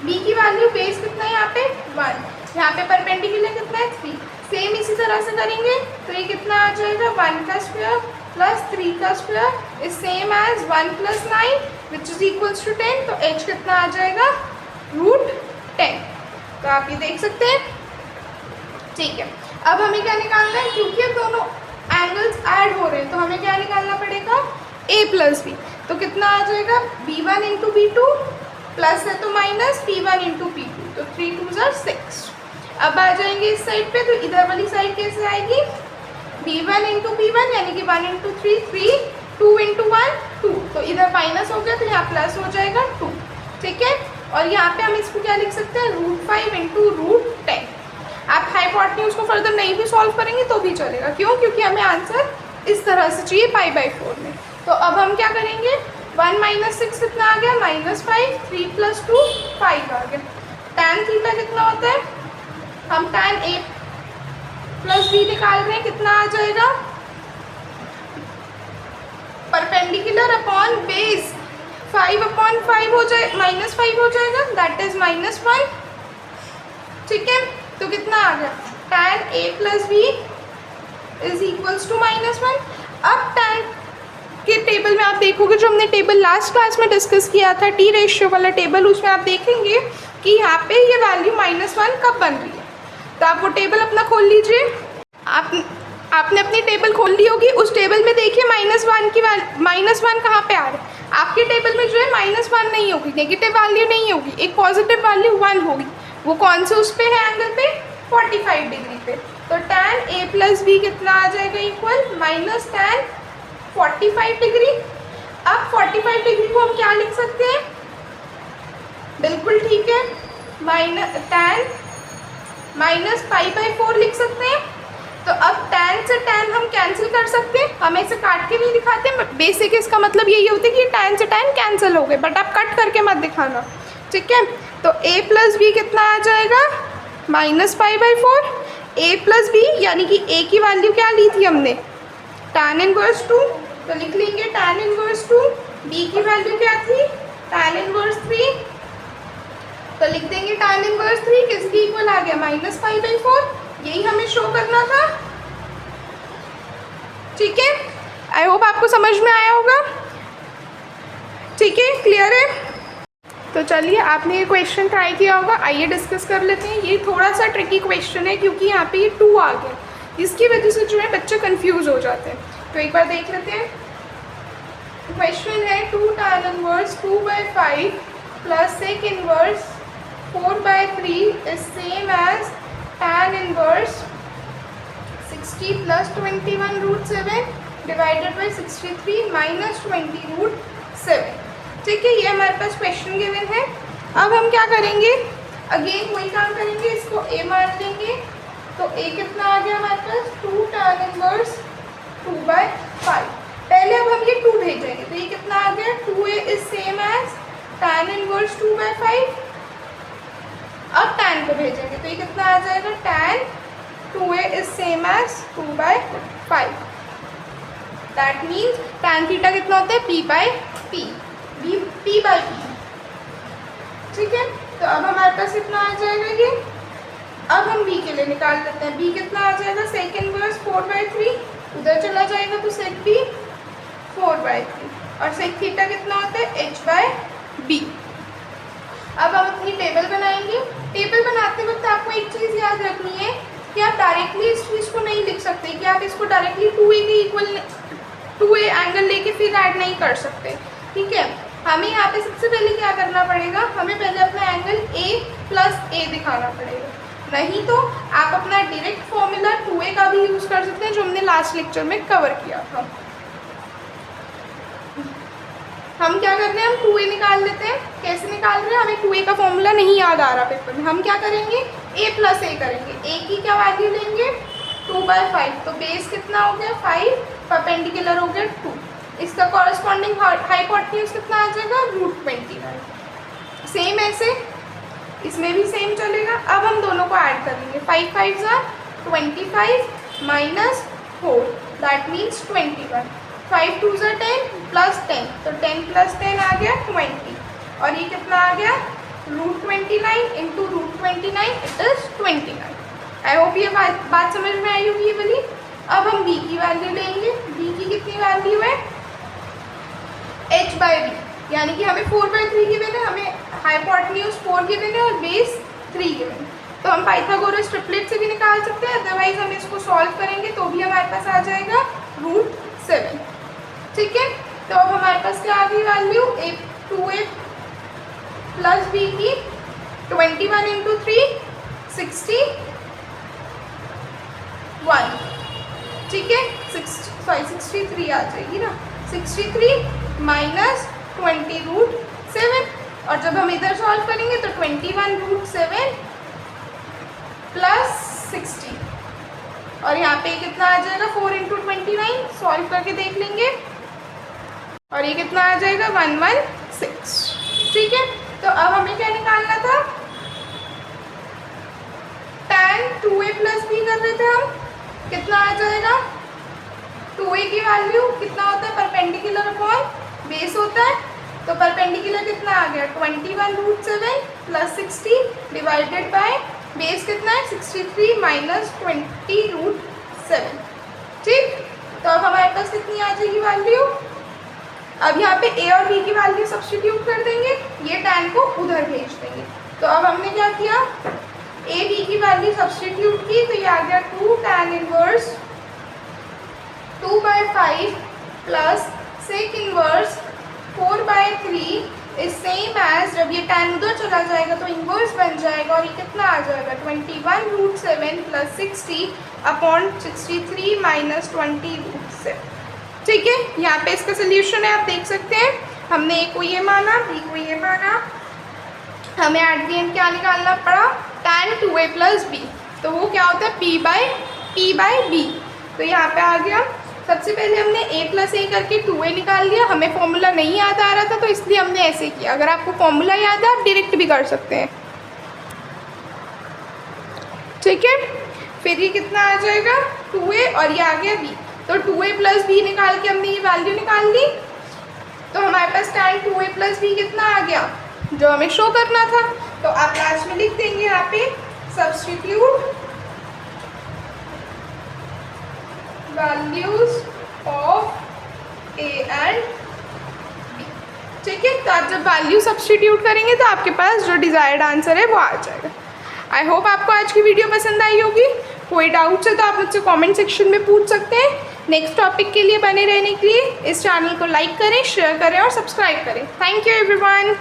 b की वैल्यू, बेस कितना है यहाँ पे 1, यहाँ पे परपेंडिकुलर कितना है 3, सेम इसी तरह से करेंगे तो ये कितना आ जाएगा, 1 का स्क्वायर प्लस 3 का square is same as 1 + 9 which is equals to 10, तो h कितना आ जाएगा, √10। तो आप ये देख सकते हैं। ठीक है, अब हमें क्या निकालना है, क्योंकि अब दोनों एंगल्स ऐड हो रहे हैं तो हमें क्या निकालना पड़ेगा, a + b, तो कितना आ जाएगा, b1 × b2 प्लस है तो माइनस p1 × p2, तो 3 × 2 = 6। अब आ जाएंगे इस साइड पे, तो इधर वाली साइड कैसे आएगी, b1 × p1 यानी कि 1 × 3 3, 2 × 1 2, तो इधर माइनस हो गया तो यहाँ प्लस हो जाएगा 2। ठीक है, और यहाँ पे हम इसको क्या लिख सकते हैं, √5 × √10। आप हाइपोटेन्यूज को फर्दर नहीं भी सॉल्व करेंगे तो भी चलेगा, क्यों, क्योंकि हमें आंसर इस तरह से चाहिए π/4 में। तो अब हम क्या करेंगे, 1 - 6 कितना आ गया, -5, 3 + 2 5 आ गया। tan थीटा कितना होता है, हम tan a + b निकाल रहे हैं, कितना आ जाएगा, परपेंडिकुलर अपॉन बेस 5/5 हो जाए, -5 हो जाएगा, दैट इज -1। ठीक है, तो कितना आ गया, tan a + b is equals to -1। अब tan के टेबल में आप देखोगे, जो हमने टेबल लास्ट क्लास में डिस्कस किया था, टी रेशियो वाला टेबल, उसमें आप देखेंगे कि यहाँ पे ये वैल्यू -1 कब बन रही है। तो आप वो टेबल अपना खोल लीजिए, आपने अपनी टेबल खोल ली होगी, उस टेबल में देखिए -1 की -1 कहाँ पे आ रहा है, आपके टेबल में जो है -1 नहीं होगी, नेगेटिव वैल्यू नहीं होगी, एक पॉजिटिव वैल्यू 1 होगी। वो कौन से उस पे है, एंगल पे 45 डिग्री पे। तो tan a + b कितना आ जाएगा, इक्वल -tan 45 डिग्री। अब 45 डिग्री को हम क्या लिख सकते हैं, बिल्कुल ठीक है, tan -π/4 लिख सकते हैं। तो अब tan से tan हम कैंसिल कर सकते हैं, हम ऐसे काट के नहीं दिखाते, बेसिक इसका मतलब यही होता है कि tan से tan कैंसिल हो गए, बट आप कट करके मत दिखाना, ठीक है। तो a प्लस बी कितना आ जाएगा, -5/4। a प्लस बी यानी कि a की वैल्यू क्या ली थी हमने, tan इनवर्स 2, तो लिख लेंगे tan इनवर्स 2। b की वैल्यू क्या थी, tan इनवर्स 3, तो लिख देंगे tan इनवर्स 3 किसकी इक्वल आ गया, -5/4। यही हमें शो करना था, ठीक है। आई होप आपको समझ में आया होगा, ठीक है, क्लियर है। तो चलिए, आपने ये क्वेश्चन ट्राई किया होगा, आइए डिस्कस कर लेते हैं। ये थोड़ा सा ट्रिकी क्वेश्चन है क्योंकि यहाँ पे ये 2 आ गया, इसकी वजह से जो है बच्चे कंफ्यूज हो जाते हैं। तो एक बार देख लेते हैं। क्वेश्चन है 2 tan inverse 2/5 plus sec inverse 4/3 is same as tan inverse 60 plus 21√7 divided by 63 minus 20√7, ठीक है। ये हमारे पास क्वेश्चन गिवन है। अब हम क्या करेंगे, अगेन वही काम करेंगे, इसको a मान लेंगे। तो a कितना आ गया हमारे पास, 2 tan इनवर्स 2/5। पहले अब हम ये 2 भेजेंगे, तो ये कितना आ गया, 2a is same as tan inverse 2/5। अब tan को भेजेंगे, तो ये कितना आ जाएगा, tan 2a is same as 2/5। That means tan theta कितना होता है, p/p, p/p, ठीक है। तो अब हमारे पास कितना आ जाएगा ये, अब हम b के लिए निकाल लेते हैं। b कितना आ जाएगा, sec इनवर्स 4/3, उधर चला जाएगा तो sec b 4/3, और sec थीटा कितना होता है, h/b। अब हम अपनी टेबल बनाएंगे। टेबल बनाते वक्त आपको एक चीज़ याद रखनी है कि आप डायरेक्टली इस चीज़ को नहीं लिख सकते, कि आप इसको डायरेक्टली 2a के इक्वल 2a एंगल लेके फिर ऐड नहीं कर सकते, ठीक है। हमें यहाँ पे सबसे पहले क्या करना पड़ेगा, हमें पहले अपना एंगल a प्लस a दिखाना पड़ेगा, नहीं तो आप अपना डायरेक्ट फॉर्मूला 2a का भी यूज़ कर सकते हैं जो हमने लास्ट लेक्चर में कवर किया था। हम क्या कर रहे हैं, हम 2a निकाल लेते हैं। कैसे निकाल रहे हैं, हमें 2a का फॉर्मूला नहीं याद आ रहा पेपर में, हम क्या करेंगे, a प्लस a करेंगे। a की क्या वैल्यू लेंगे, 2/5, तो बेस कितना हो गया 5, परपेंडिकुलर हो गया 2, इसका कॉरस्पॉन्डिंग हाइपोटेन्यूज कितना आ जाएगा, √29। सेम ऐसे इसमें भी सेम चलेगा। अब हम दोनों को ऐड करेंगे, 5 5 25 माइनस 4, दैट मीन्स 21, 5 2 10 प्लस 10, तो 10 प्लस 10 आ गया 20, और ये कितना आ गया, √29 into √29 it is 29। I hope ये बात समझ में आई होगी ये वाली। अब हम b की वैल्यू लेंगे। b की कितनी वैल्यू है, h/b, यानी कि हमें 4/3 गिवन है, हमें हाइपोटेन्यूज 4 गिवन है और बेस 3 गिवन है। तो हम पाइथागोरस ट्रिपलेट से भी निकाल सकते हैं, अदरवाइज हम इसको सॉल्व करेंगे तो भी हमारे पास आ जाएगा √7, ठीक है। तो अब हमारे पास क्या आ गई वैल्यू, 2a प्लस b की 21 इंटू 3 61, ठीक है, 63 आ जाएगी ना, 63 माइनस 20√7, और जब हम इधर सॉल्व करेंगे तो 21√7 प्लस 60, और यहाँ पे कितना आ जाएगा, 4 इंटू 29, सॉल्व करके देख लेंगे, और ये कितना आ जाएगा 116, ठीक है। तो अब हमें क्या निकालना था, tan 2a प्लस b कर रहे थे हम, कितना आ जाएगा, 2a की वैल्यू कितना होता है, परपेंडिकुलर अपॉन बेस होता है, तो परपेंडिकुलर कितना आ गया, 21√7 प्लस 60 डिवाइडेड बाय बेस कितना है, 63 माइनस 20√7, ठीक। तो अब हमारे पास कितनी आ जाएगी वैल्यू, अब यहाँ पे a और b की वैल्यू सब्स्टिट्यूट कर देंगे, ये tan को उधर भेज देंगे। तो अब हमने क्या किया, a b की वैल्यू सब्स्टिट्यूट की, तो ये आ गया 2 tan inverse 2/5 plus sec inverse 4/3 is same as, जब ये tan उधर चला जाएगा तो इनवर्स बन जाएगा, और ये कितना आ जाएगा 21√7 प्लस 60 अपॉन 63 माइनस 20√7, ठीक है। यहाँ पे इसका सोल्यूशन है, आप देख सकते हैं, हमने a को ये माना, b को ये माना, हमें एट द एंड क्या निकालना पड़ा, tan 2a प्लस b, तो वो क्या होता है p/p, p/b। तो यहाँ पे आ गया, सबसे पहले हमने a+a करके 2a निकाल लिया। हमें फॉर्मूला नहीं याद आ रहा था तो इसलिए हमने ऐसे किया। अगर आपको फॉर्मूला याद है आप डायरेक्ट भी कर सकते हैं, ठीक है। फिर ये कितना आ जाएगा 2a और ये आ गया b। तो 2a + b निकाल के हमने ये वैल्यू निकाल ली। तो हमारे पास tan 2a + b कितना आ गया, जो हमें शो करना था। तो आप लास्ट में लिख देंगे यहाँ पे substitute values of a and b, ठीक है। तो आप जब वैल्यू सब्स्टिट्यूट करेंगे तो आपके पास जो डिज़ायर्ड आंसर है वो आ जाएगा। आई होप आपको आज की वीडियो पसंद आई होगी। कोई डाउट्स है तो आप मुझसे कमेंट सेक्शन में पूछ सकते हैं। नेक्स्ट टॉपिक के लिए बने रहने के लिए इस चैनल को लाइक करें, शेयर करें और सब्सक्राइब करें। Thank you everyone.